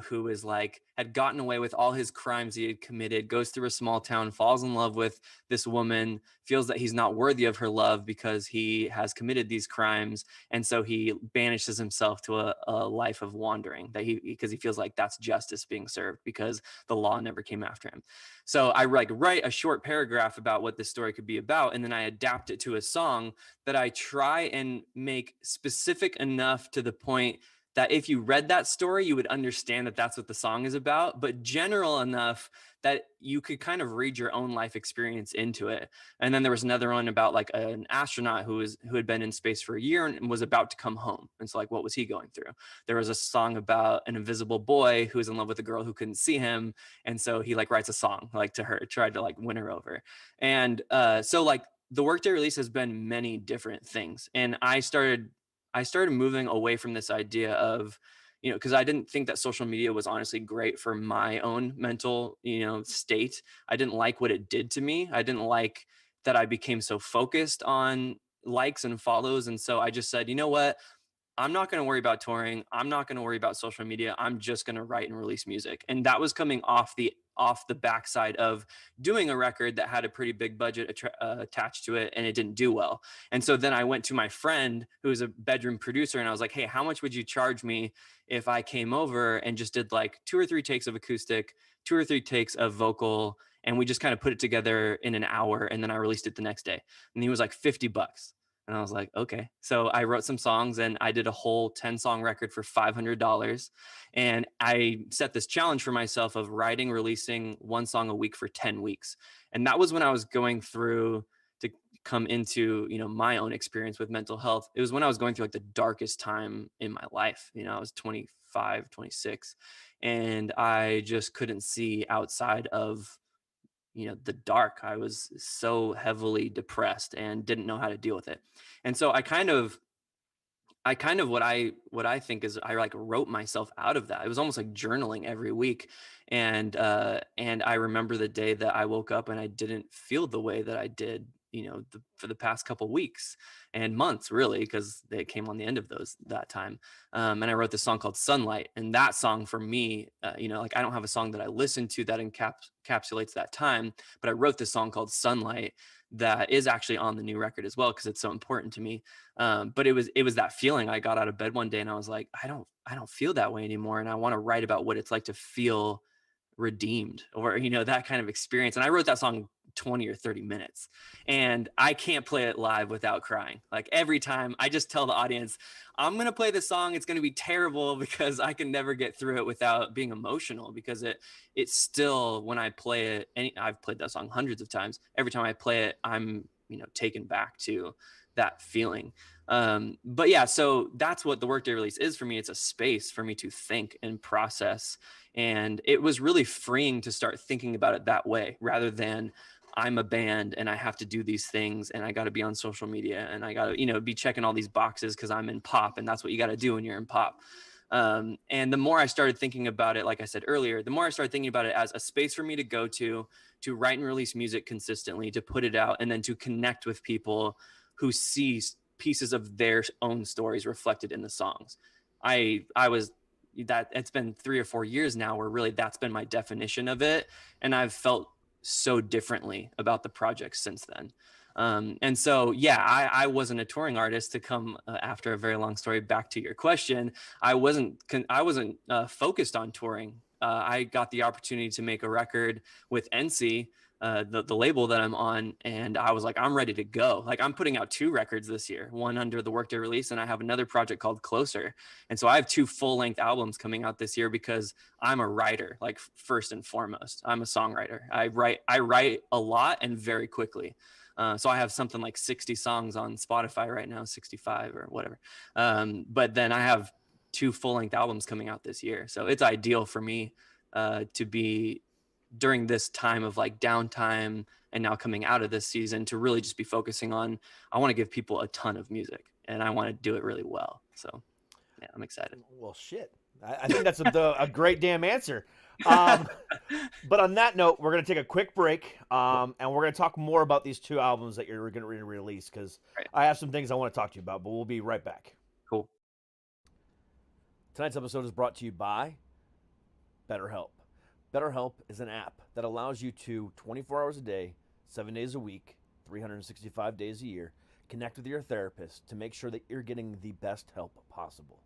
who is like, had gotten away with all his crimes he had committed, goes through a small town, falls in love with this woman, feels that he's not worthy of her love because he has committed these crimes. And so he banishes himself to a life of wandering because he feels like that's justice being served because the law never came after him. So I write a short paragraph about what this story could be about, and then I adapt it to a song that I try and make specific enough to the point that if you read that story, you would understand that that's what the song is about, but general enough that you could kind of read your own life experience into it. And then there was another one about like an astronaut who had been in space for a year and was about to come home. And so like, what was he going through? There was a song about an invisible boy who was in love with a girl who couldn't see him. And so he like writes a song like to her, tried to like win her over. And so like the Workday Release has been many different things. And I started moving away from this idea of, because I didn't think that social media was honestly great for my own mental, state. I didn't like what it did to me. I didn't like that I became so focused on likes and follows. And so I just said, you know what? I'm not going to worry about touring. I'm not going to worry about social media. I'm just going to write and release music. And that was coming off the backside of doing a record that had a pretty big budget attached to it, and it didn't do well. And so then I went to my friend who was a bedroom producer, and I was like, hey, how much would you charge me if I came over and just did like 2 or 3 takes of acoustic, 2 or 3 takes of vocal, and we just kind of put it together in an hour, and then I released it the next day. And he was like $50. And I was like, okay. So I wrote some songs and I did a whole 10-song record for $500. And I set this challenge for myself of releasing 1 song a week for 10 weeks. And that was when I was going through to come into, my own experience with mental health. It was when I was going through like the darkest time in my life. I was 25, 26, and I just couldn't see outside of the dark. I was so heavily depressed and didn't know how to deal with it. And so I kind of what I think is I like wrote myself out of that. It was almost like journaling every week. And I remember the day that I woke up and I didn't feel the way that I did, for the past couple weeks and months, really, because they came on the end of that time. And I wrote this song called Sunlight. And that song for me, like I don't have a song that I listen to that encapsulates that time, but I wrote this song called Sunlight that is actually on the new record as well, because it's so important to me. But it was that feeling. I got out of bed one day and I was like, I don't feel that way anymore. And I want to write about what it's like to feel redeemed, or, that kind of experience. And I wrote that song 20 or 30 minutes, and I can't play it live without crying. Like every time I just tell the audience, I'm going to play this song, it's going to be terrible, because I can never get through it without being emotional, because it's still, when I play it, and I've played that song hundreds of times, every time I play it, I'm, taken back to that feeling. But yeah, so that's what the Workday Release is for me. It's a space for me to think and process. And it was really freeing to start thinking about it that way, rather than I'm a band and I have to do these things and I got to be on social media and I got to, be checking all these boxes because I'm in pop, and that's what you got to do when you're in pop. And the more I started thinking about it, like I said earlier, the more I started thinking about it as a space for me to go to write and release music consistently, to put it out, and then to connect with people who see pieces of their own stories reflected in the songs. I was that it's been 3 or 4 years now where really that's been my definition of it. And I've felt so differently about the project since then. And so, yeah, I wasn't a touring artist. To come after a very long story back to your question, I wasn't focused on touring. I got the opportunity to make a record with Enci, the label that I'm on, and I was like, I'm ready to go. Like, I'm putting out 2 records this year, one under the Workday Release, and I have another project called Closer. And so I have 2 full-length albums coming out this year, because I'm a writer, like first and foremost. I'm a songwriter. I write a lot and very quickly. So I have something like 60 songs on Spotify right now, 65 or whatever. But then I have 2 full-length albums coming out this year. So it's ideal for me to be during this time of like downtime and now coming out of this season to really just be focusing on, I want to give people a ton of music and I want to do it really well. So yeah, I'm excited. Well, shit. I think that's a great damn answer. But on that note, we're going to take a quick break, and we're going to talk more about these 2 albums that you're going to release, because Right. I have some things I want to talk to you about, but we'll be right back. Cool. Tonight's episode is brought to you by BetterHelp. BetterHelp is an app that allows you to, 24 hours a day, 7 days a week, 365 days a year, connect with your therapist to make sure that you're getting the best help possible.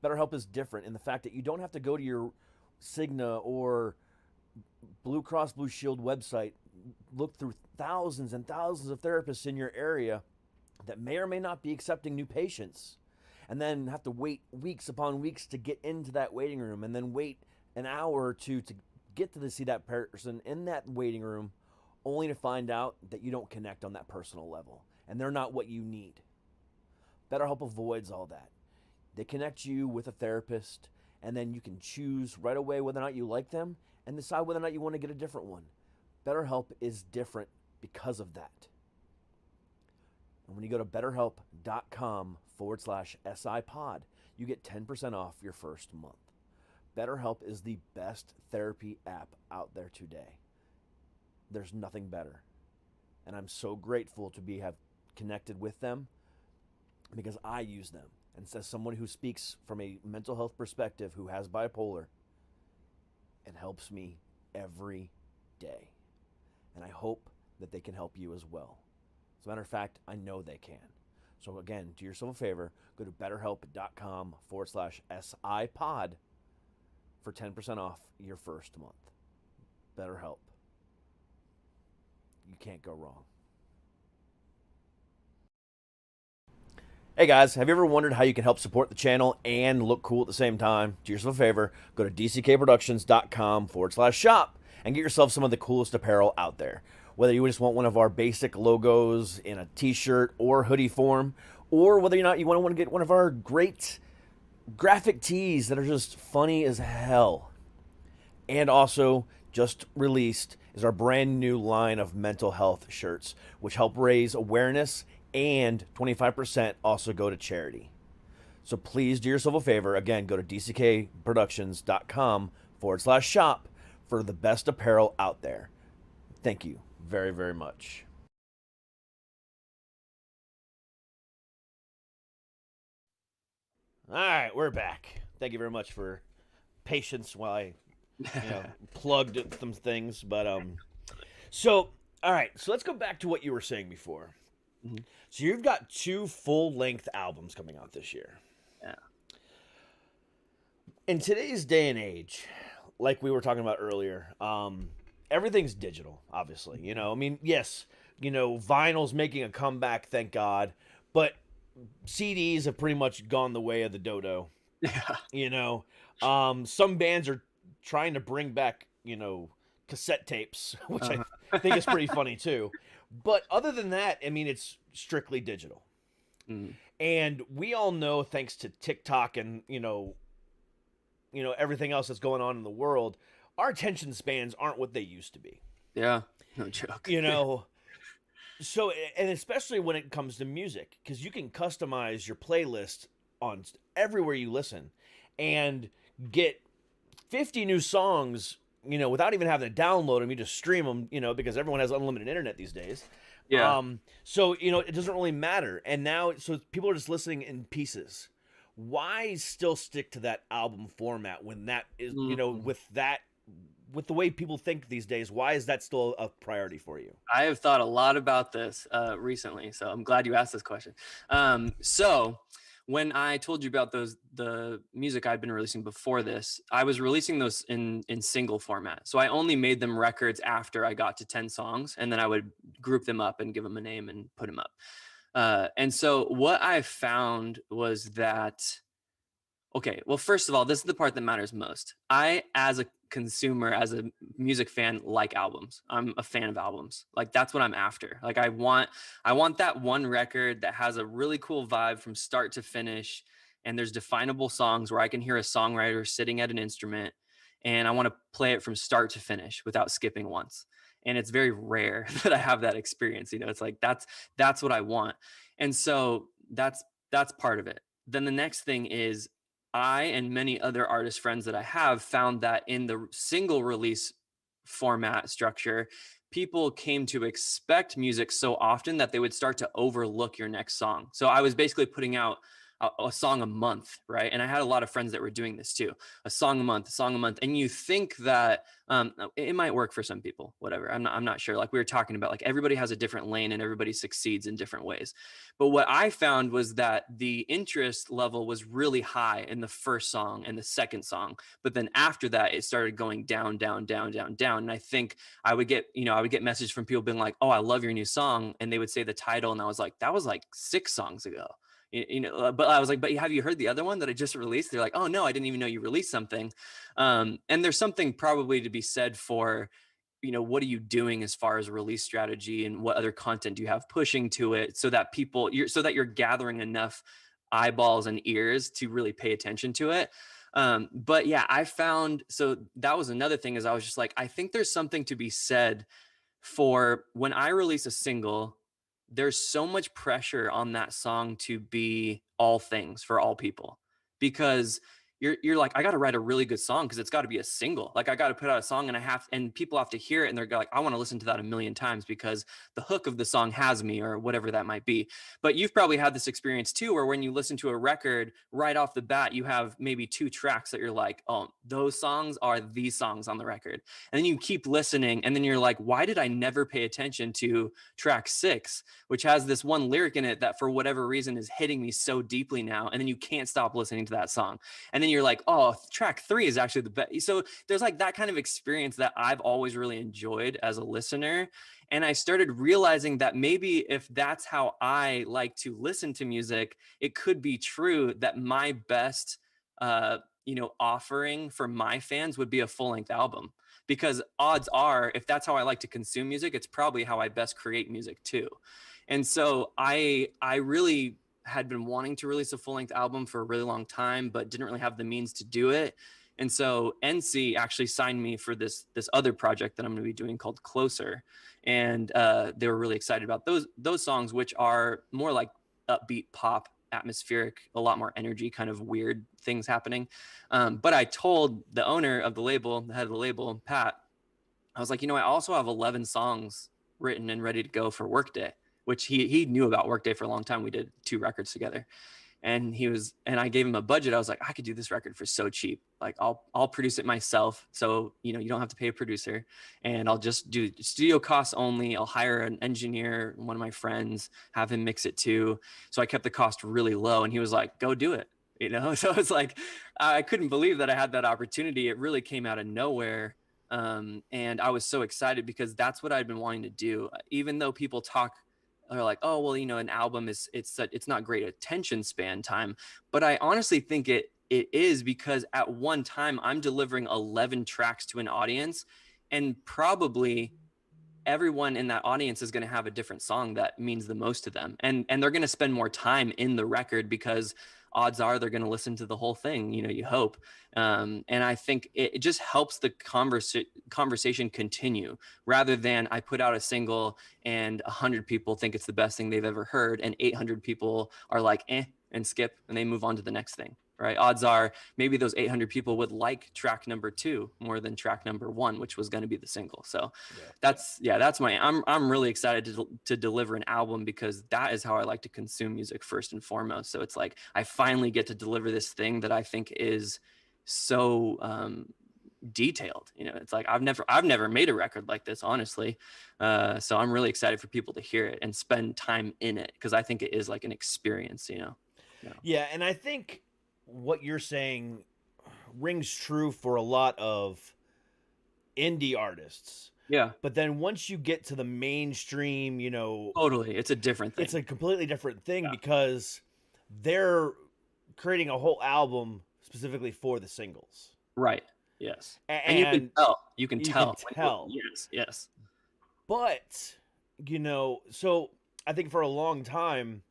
BetterHelp is different in the fact that you don't have to go to your Cigna or Blue Cross Blue Shield website, look through thousands and thousands of therapists in your area that may or may not be accepting new patients, and then have to wait weeks upon weeks to get into that waiting room, and then wait an hour or two to get to see that person in that waiting room, only to find out that you don't connect on that personal level and they're not what you need. BetterHelp avoids all that. They connect you with a therapist, and then you can choose right away whether or not you like them and decide whether or not you want to get a different one. BetterHelp is different because of that. And when you go to betterhelp.com/SIPod, you get 10% off your first month. BetterHelp is the best therapy app out there today. There's nothing better. And I'm so grateful to have connected with them, because I use them. And as someone who speaks from a mental health perspective, who has bipolar, it helps me every day. And I hope that they can help you as well. As a matter of fact, I know they can. So again, do yourself a favor, go to betterhelp.com/SIPod for 10% off your first month. BetterHelp. You can't go wrong. Hey guys, have you ever wondered how you can help support the channel and look cool at the same time? Do yourself a favor, go to dckproductions.com/shop and get yourself some of the coolest apparel out there. Whether you just want one of our basic logos in a t-shirt or hoodie form, or whether or not you want to get one of our great graphic tees that are just funny as hell. And also, just released is our brand new line of mental health shirts, which help raise awareness, and 25% also go to charity. So please do yourself a favor. Again, go to dckproductions.com/shop for the best apparel out there. Thank you very, very much. All right, we're back. Thank you very much for patience while I plugged some things. But so all right, so let's go back to what you were saying before. Mhm. So you've got 2 full-length albums coming out this year. Yeah. In today's day and age, like we were talking about earlier, everything's digital, obviously. I mean, yes, vinyl's making a comeback, thank God, but CDs have pretty much gone the way of the dodo. Yeah. Some bands are trying to bring back, cassette tapes, which I think is pretty funny too. But other than that, I mean, it's strictly digital. Mm. And we all know, thanks to TikTok and, everything else that's going on in the world, our attention spans aren't what they used to be. Yeah. No joke. So, and especially when it comes to music, because you can customize your playlist on everywhere you listen and get 50 new songs, without even having to download them. You just stream them, because everyone has unlimited internet these days. Yeah. So, it doesn't really matter. And now, so people are just listening in pieces. Why still stick to that album format when that is, with the way people think these days, why is that still a priority for you? I have thought a lot about this recently, so I'm glad you asked this question. So when I told you about the music I'd been releasing before this, I was releasing those in single format. So I only made them records after I got to 10 songs, and then I would group them up and give them a name and put them up. And so what I found was that, okay, well, first of all, this is the part that matters most. I, as a consumer, as a music fan, like albums. I'm a fan of albums. Like, that's what I'm after. Like, I want that one record that has a really cool vibe from start to finish, and there's definable songs where I can hear a songwriter sitting at an instrument, and I want to play it from start to finish without skipping once. And it's very rare that I have that experience. You know, it's like that's what I want. And so that's part of it. Then the next thing is, I and many other artist friends that I have found that in the single release format structure, people came to expect music so often that they would start to overlook your next song. So I was basically putting out a song a month, right? And I had a lot of friends that were doing this too, a song a month, a song a month. And you think that it might work for some people, whatever. I'm not sure. Like we were talking about, like everybody has a different lane and everybody succeeds in different ways. But what I found was that the interest level was really high in the first song and the second song. But then after that, it started going down, down, down, down, down. And I think I would get messages from people being like, "Oh, I love your new song." And they would say the title. And I was like, that was like 6 songs ago. But I was like, but have you heard the other one that I just released? They're like, oh no, I didn't even know you released something. And there's something probably to be said for, what are you doing as far as release strategy, and what other content do you have pushing to it, so that you're gathering enough eyeballs and ears to really pay attention to it. But yeah, I found, so that was another thing, is I was just like, I think there's something to be said for when I release a single, there's so much pressure on that song to be all things for all people, because you're like, I got to write a really good song because it's got to be a single. Like I got to put out a song and people have to hear it and they're like, I want to listen to that a million times because the hook of the song has me, or whatever that might be. But you've probably had this experience too, where when you listen to a record right off the bat, you have maybe 2 tracks that you're like, oh, those songs are these songs on the record. And then you keep listening and then you're like, why did I never pay attention to track 6, which has this one lyric in it that for whatever reason is hitting me so deeply now. And then you can't stop listening to that song. And then you're like, oh, track 3 is actually the best. So there's like that kind of experience that I've always really enjoyed as a listener. And I started realizing that maybe if that's how I like to listen to music, it could be true that my best, offering for my fans would be a full-length album. Because odds are, if that's how I like to consume music, it's probably how I best create music too. And so I really had been wanting to release a full-length album for a really long time, but didn't really have the means to do it. And so Enci actually signed me for this other project that I'm going to be doing called Closer. And they were really excited about those songs, which are more like upbeat pop, atmospheric, a lot more energy, kind of weird things happening. But I told the owner of the label, the head of the label, Pat, I was like, I also have 11 songs written and ready to go for Workday, which he knew about Workday for a long time. We did 2 records together. And I gave him a budget. I was like, I could do this record for so cheap. Like I'll produce it myself. So, you don't have to pay a producer, and I'll just do studio costs only. I'll hire an engineer, one of my friends, have him mix it too. So I kept the cost really low, and he was like, go do it. So it's like, I couldn't believe that I had that opportunity. It really came out of nowhere. And I was so excited because that's what I'd been wanting to do. Even though people are like, oh, well, an album it's not great attention span time. But I honestly think it is, because at one time I'm delivering 11 tracks to an audience, and probably everyone in that audience is going to have a different song that means the most to them. And they're going to spend more time in the record, because odds are they're going to listen to the whole thing, you hope. And I think it just helps the conversation continue, rather than I put out a single and 100 people think it's the best thing they've ever heard, and 800 people are like, and skip, and they move on to the next thing. Right. Odds are maybe those 800 people would like track number 2 more than track number 1, which was going to be the single. So that's I'm really excited to deliver an album, because that is how I like to consume music first and foremost. So it's like, I finally get to deliver this thing that I think is so detailed. It's like, I've never made a record like this, honestly. So I'm really excited for people to hear it and spend time in it, because I think it is like an experience, Yeah. And I think what you're saying rings true for a lot of indie artists. Yeah. But then once you get to the mainstream, Totally. It's a different thing. It's a completely different thing, because they're creating a whole album specifically for the singles. Right. Yes. And you can tell. Yes. But, so I think for a long time,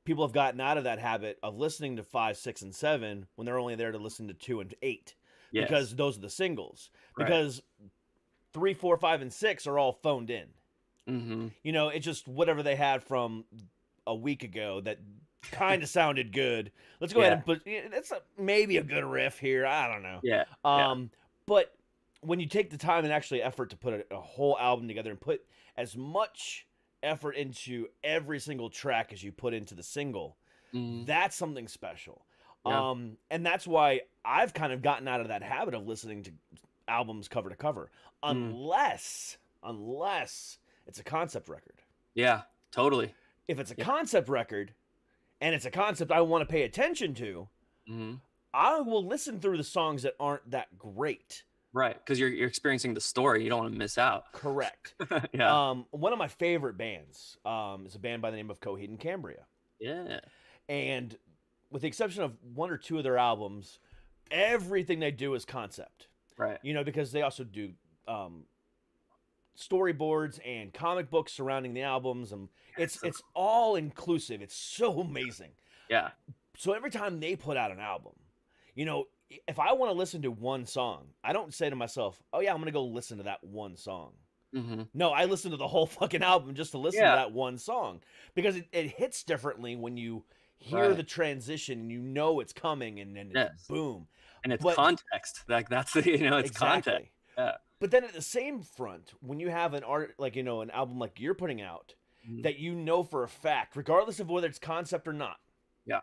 people have gotten out of that habit of listening to 5, 6, and 7 when they're only there to listen to 2 and 8. Yes. because those are the singles. Right. Because 3, 4, 5, and 6 are all phoned in. Mm-hmm. You know, it's just whatever they had from a week ago that kind of sounded good. Let's go ahead Yeah. and put it's maybe a good riff here. I don't know. Yeah. Yeah. But when you take the time and actually effort to put a whole album together and put as much effort into every single track as you put into the single, Mm-hmm. that's something special. Yeah. And that's why I've kind of gotten out of that habit of listening to albums cover to cover, Mm. unless it's a concept record. Yeah. Totally. If it's a Yeah. concept record and it's a concept I want to pay attention to, Mm-hmm. I will listen through the songs that aren't that great. Right. Because you're experiencing the story. You don't want to miss out. Correct. Yeah. One of my favorite bands is a band by the name of Coheed and Cambria. Yeah. And with the exception of one or two of their albums, everything they do is concept. Right. You know, because they also do storyboards and comic books surrounding the albums, and it's all inclusive. It's so amazing. Yeah. So every time they put out an album, you know, if I want to listen to one song, I don't say to myself, "Oh yeah, I'm gonna go listen to that one song." Mm-hmm. No, I listen to the whole fucking album just to listen to that one song, because it hits differently when you hear Right. the transition and you know it's coming, and then it's Yes. boom. And it's But- context. Like that's the, it's context. Exactly. Yeah. But then at the same front, when you have an art like, you know, an album like you're putting out, Mhm. that you know for a fact, regardless of whether it's concept or not, Yeah.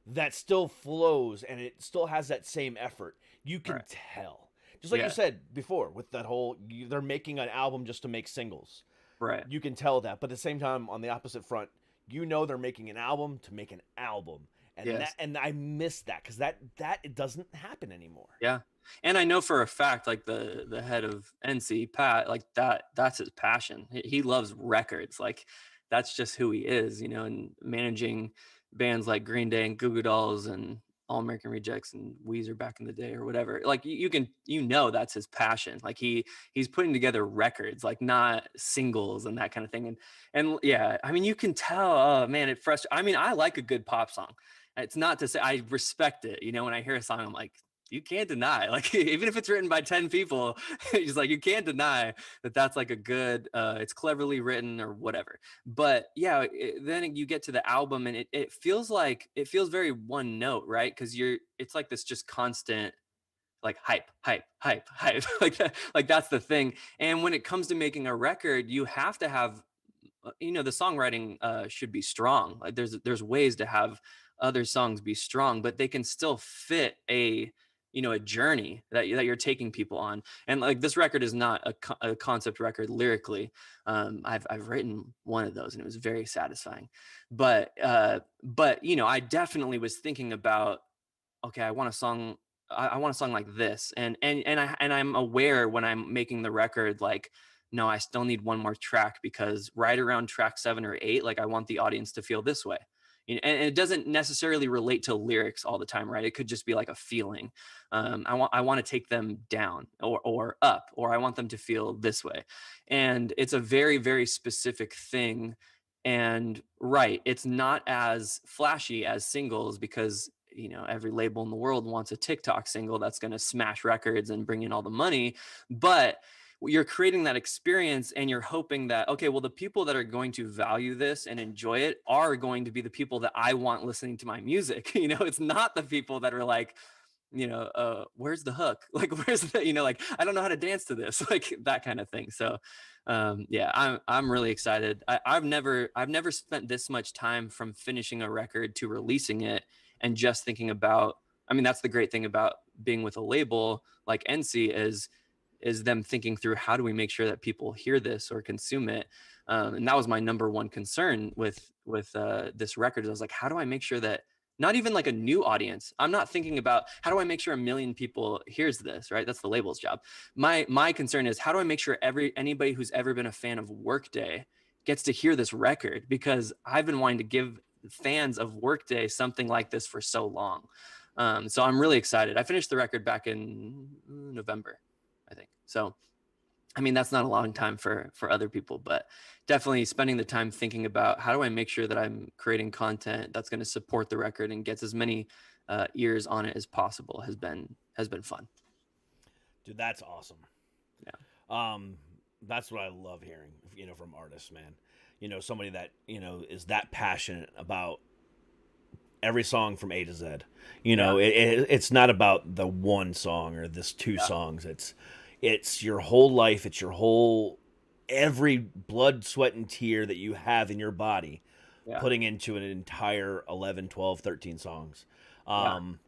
that still flows and it still has that same effort. You can Right. tell. Just like Yeah. you said before, with that whole they're making an album just to make singles. Right. You can tell that, but at the same time, on the opposite front, you know they're making an album to make an album, and Yes. and I miss that because that it doesn't happen anymore. Yeah. And I know for a fact, like the head of NC, Pat, like that's his passion. He loves records. Like that's just who he is, and managing bands like Green Day and Goo Goo Dolls and All American Rejects and Weezer back in the day or whatever. Like you can, that's his passion. Like he's putting together records, like not singles and that kind of thing. And yeah, I mean, you can tell, oh man, it frustrates. I mean, I like a good pop song. It's not to say I respect it. When I hear a song, I'm like, you can't deny, like, even if it's written by 10 people, it's like, you can't deny that that's like a good, it's cleverly written or whatever. But yeah, then you get to the album and it feels very one note, right? Because it's like this just constant, like hype, like that, like that's the thing. And when it comes to making a record, you have to have, the songwriting should be strong. Like there's ways to have other songs be strong, but they can still fit a journey that you're taking people on. And like this record is not a concept record lyrically. I've written one of those and it was very satisfying. But I definitely was thinking about, okay, I want a song like this, and I'm aware when I'm making the record, like, no, I still need one more track, because right around track 7 or 8, like I want the audience to feel this way. And it doesn't necessarily relate to lyrics all the time, right? It could just be like a feeling. I want to take them down or up, or I want them to feel this way. And it's a very, very specific thing. And right, it's not as flashy as singles, because every label in the world wants a TikTok single that's going to smash records and bring in all the money. But you're creating that experience, and you're hoping that, okay, well, the people that are going to value this and enjoy it are going to be the people that I want listening to my music. It's not the people that are like, where's the hook? Like, where's the, like, I don't know how to dance to this, like that kind of thing. So, yeah, I'm really excited. I've never spent this much time from finishing a record to releasing it and just thinking about, I mean, that's the great thing about being with a label like Enci is them thinking through, how do we make sure that people hear this or consume it? And that was my number one concern with this record. I was like, how do I make sure that not even like a new audience, I'm not thinking about how do I make sure 1 million people hears this, right? That's the label's job. My concern is, how do I make sure anybody who's ever been a fan of Workday gets to hear this record? Because I've been wanting to give fans of Workday something like this for so long. So I'm really excited. I finished the record back in November, I think. So, I mean, that's not a long time for other people, but definitely spending the time thinking about, how do I make sure that I'm creating content that's going to support the record and gets as many ears on it as possible has been fun. Dude, that's awesome. Yeah. That's what I love hearing, from artists, man. Somebody that, is that passionate about every song from A to Z. It's not about the one song or this two songs. It's your whole life. It's your whole, every blood, sweat, and tear that you have in your body, putting into an entire 11, 12, 13 songs. And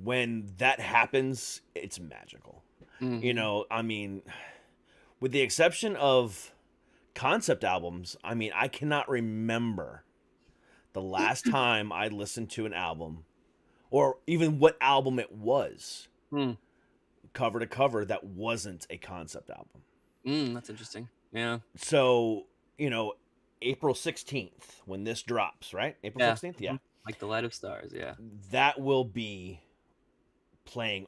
when that happens, it's magical. I mean, with the exception of concept albums, I mean, I cannot remember the last time I listened to an album, or even what album it was, cover to cover, that wasn't a concept album. That's interesting. Yeah. So, April 16th, when this drops, right? April 16th? Yeah. Like the Light of Stars, yeah. That will be playing,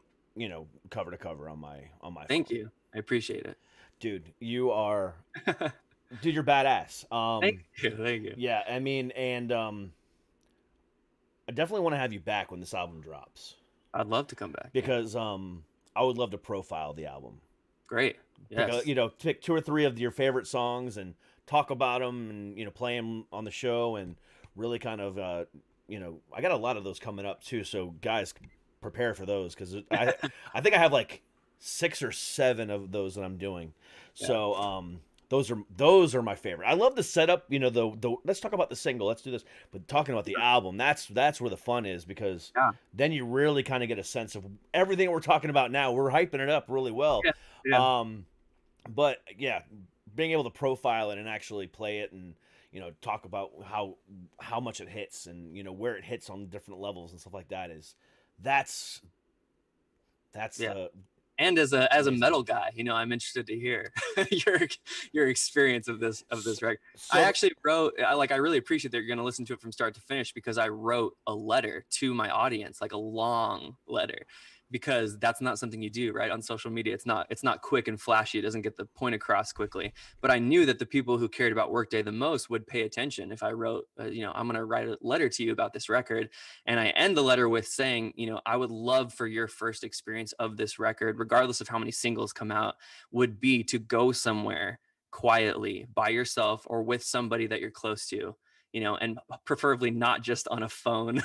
cover to cover on my Thank phone. you. I appreciate it. Dude, you are dude, you're badass. Thank you. Yeah, I mean, and I definitely want to have you back when this album drops. I'd love to come back. Because I would love to profile the album. Great. Yes. Pick 2 or 3 of your favorite songs and talk about them, and play them on the show, and really kind of I got a lot of those coming up too, so guys, prepare for those, because I think I have like 6 or 7 of those that I'm doing. So those are my favorite. I love the setup. The let's talk about the single. Let's do this. But talking about the album, that's where the fun is, because then you really kind of get a sense of everything we're talking about now. We're hyping it up really well. Yeah. But yeah, being able to profile it and actually play it, and talk about how much it hits, and where it hits on different levels and stuff like that, that's and as a metal guy, I'm interested to hear your experience of this record. So, I actually wrote, I really appreciate that you're going to listen to it from start to finish, because I wrote a letter to my audience, like a long letter, because that's not something you do, right? On social media, it's not quick and flashy. It doesn't get the point across quickly. But I knew that the people who cared about Workday the most would pay attention if I wrote, I'm going to write a letter to you about this record. And I end the letter with saying, I would love for your first experience of this record, regardless of how many singles come out, would be to go somewhere quietly by yourself or with somebody that you're close to, and preferably not just on a phone,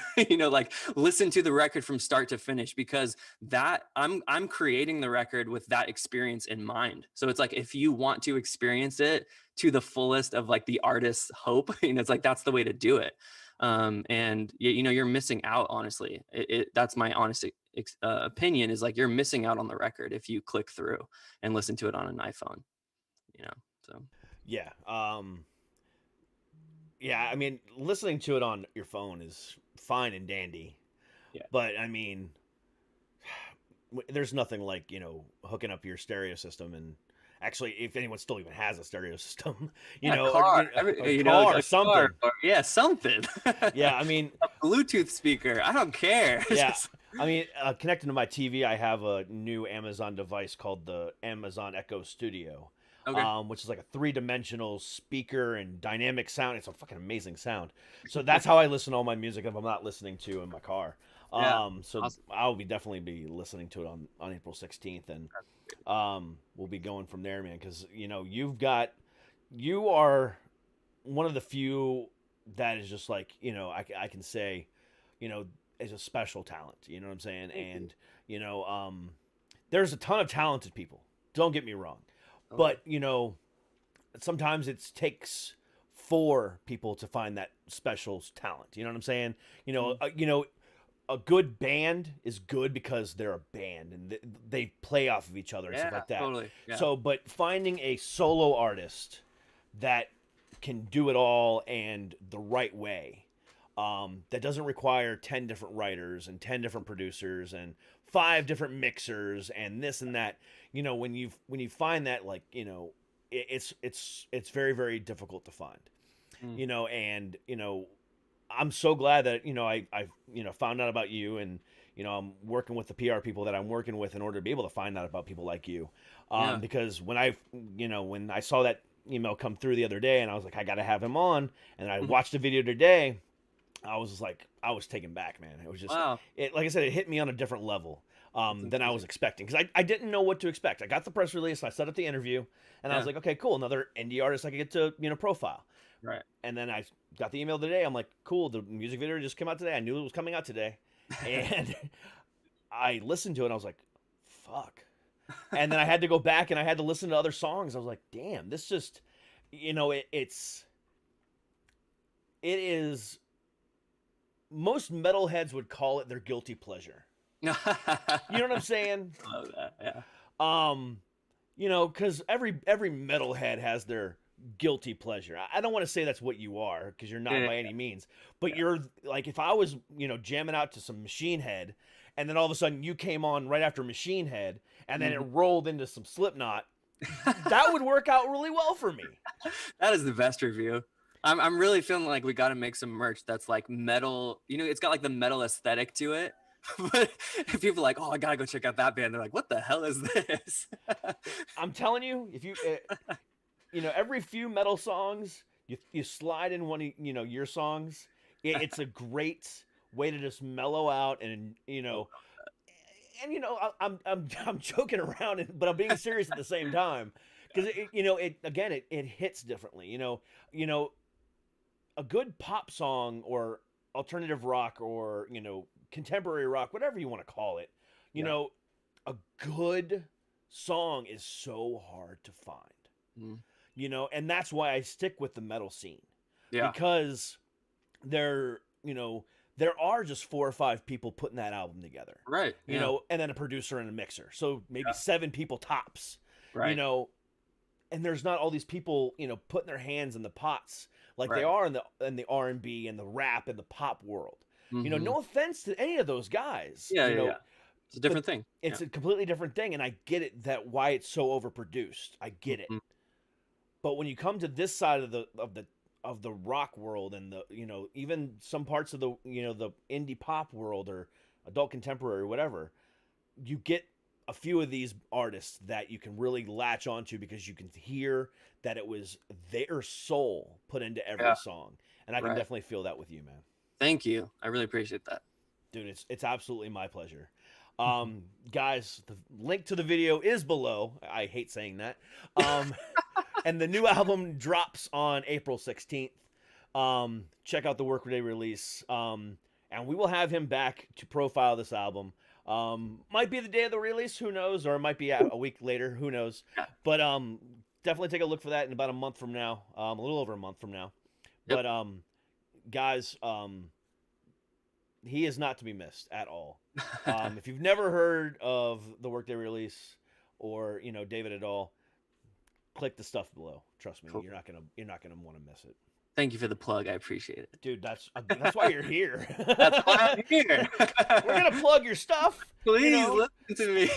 listen to the record from start to finish, because that I'm creating the record with that experience in mind. So it's like, if you want to experience it to the fullest of like the artist's hope, it's like, that's the way to do it. And you're missing out, honestly. That's my honest opinion, is like, you're missing out on the record if you click through and listen to it on an iPhone, so. Yeah. Yeah, I mean, listening to it on your phone is fine and dandy. Yeah. But I mean, there's nothing like, hooking up your stereo system, and actually, if anyone still even has a stereo system, a car, or something. Something. Yeah, I mean, a Bluetooth speaker. I don't care. Yeah. I mean, connecting to my TV, I have a new Amazon device called the Amazon Echo Studio. Okay. Which is like a 3-dimensional speaker and dynamic sound. It's a fucking amazing sound. So that's how I listen to all my music if I'm not listening to in my car. So awesome. I'll definitely be listening to it on April 16th, and we'll be going from there, man. Because you are one of the few that is just like, I can say, is a special talent. You know what I'm saying? And there's a ton of talented people. Don't get me wrong. But, sometimes it takes 4 people to find that special talent. You know what I'm saying? A good band is good because they're a band and they play off of each other and stuff like that. Totally. Yeah. So, but finding a solo artist that can do it all and the right way, that doesn't require 10 different writers and 10 different producers and 5 different mixers and this and that. When you find that, like, it's very, very difficult to find. And I'm so glad that I found out about you, and I'm working with the PR people that I'm working with in order to be able to find out about people like you. Because when I saw that email come through the other day, and I was like, I got to have him on, and I watched the video today, I was just like, I was taken back, man. It was just, like I said, it hit me on a different level. than I was expecting, because I didn't know what to expect. I got the press release, I set up the interview, and I was like, okay, cool, another indie artist I could get to, profile. Right. And then I got the email today. I'm like, cool, the music video just came out today. I knew it was coming out today. And I listened to it, and I was like, fuck. And then I had to go back and I had to listen to other songs. I was like, damn, this just, it is, most metalheads would call it their guilty pleasure. You know what I'm saying? I love that, yeah. Because every metalhead has their guilty pleasure. I don't want to say that's what you are, because you're not by any means. But you're like, if I was, jamming out to some Machine Head, and then all of a sudden you came on right after Machine Head, and then it rolled into some Slipknot, that would work out really well for me. That is the best review. I'm really feeling like we got to make some merch that's like metal. It's got like the metal aesthetic to it. But if people are like, oh, I gotta go check out that band, they're like, what the hell is this? I'm telling you, if you, every few metal songs, you slide in one of, your songs, it's a great way to just mellow out, and I'm joking around, but I'm being serious at the same time, because it hits differently. A good pop song or alternative rock or contemporary rock, whatever you want to call it, a good song is so hard to find. And that's why I stick with the metal scene. Yeah. Because there are just 4 or 5 people putting that album together. Right. And then a producer and a mixer. So maybe 7 people tops. Right. And there's not all these people, putting their hands in the pots like they are in the R&B and the rap and the pop world. No offense to any of those guys. Yeah. It's a different thing. It's a completely different thing, and I get it, that why it's so overproduced. I get it. But when you come to this side of the rock world, and the even some parts of the the indie pop world or adult contemporary or whatever, you get a few of these artists that you can really latch onto, because you can hear that it was their soul put into every song, and I can definitely feel that with you, man. Thank you. I really appreciate that. Dude, it's absolutely my pleasure. Guys, the link to the video is below. I hate saying that. And the new album drops on April 16th. Check out the Workday Release. And we will have him back to profile this album. Might be the day of the release, who knows? Or it might be a week later, who knows? But definitely take a look for that in about a month from now. A little over a month from now. Yep. But guys, he is not to be missed at all. If you've never heard of the Workday Release or David at all, click the stuff below. Trust me, cool. You're not gonna want to miss it. Thank you for the plug. I appreciate it, dude. That's why you're here. That's why I'm here. We're gonna plug your stuff. Please listen to me.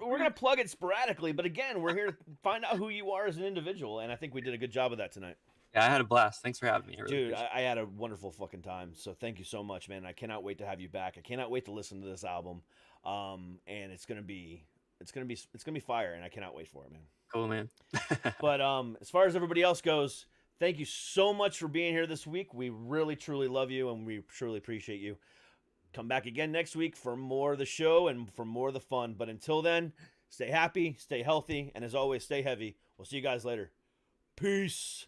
we're gonna plug it sporadically, but again, we're here to find out who you are as an individual, and I think we did a good job of that tonight. Yeah, I had a blast. Thanks for having me. Dude, I had a wonderful fucking time. So thank you so much, man. I cannot wait to have you back. I cannot wait to listen to this album. And it's gonna be fire, and I cannot wait for it, man. Cool, man. But as far as everybody else goes, thank you so much for being here this week. We really truly love you, and we truly appreciate you. Come back again next week for more of the show and for more of the fun. But until then, stay happy, stay healthy, and as always, stay heavy. We'll see you guys later. Peace.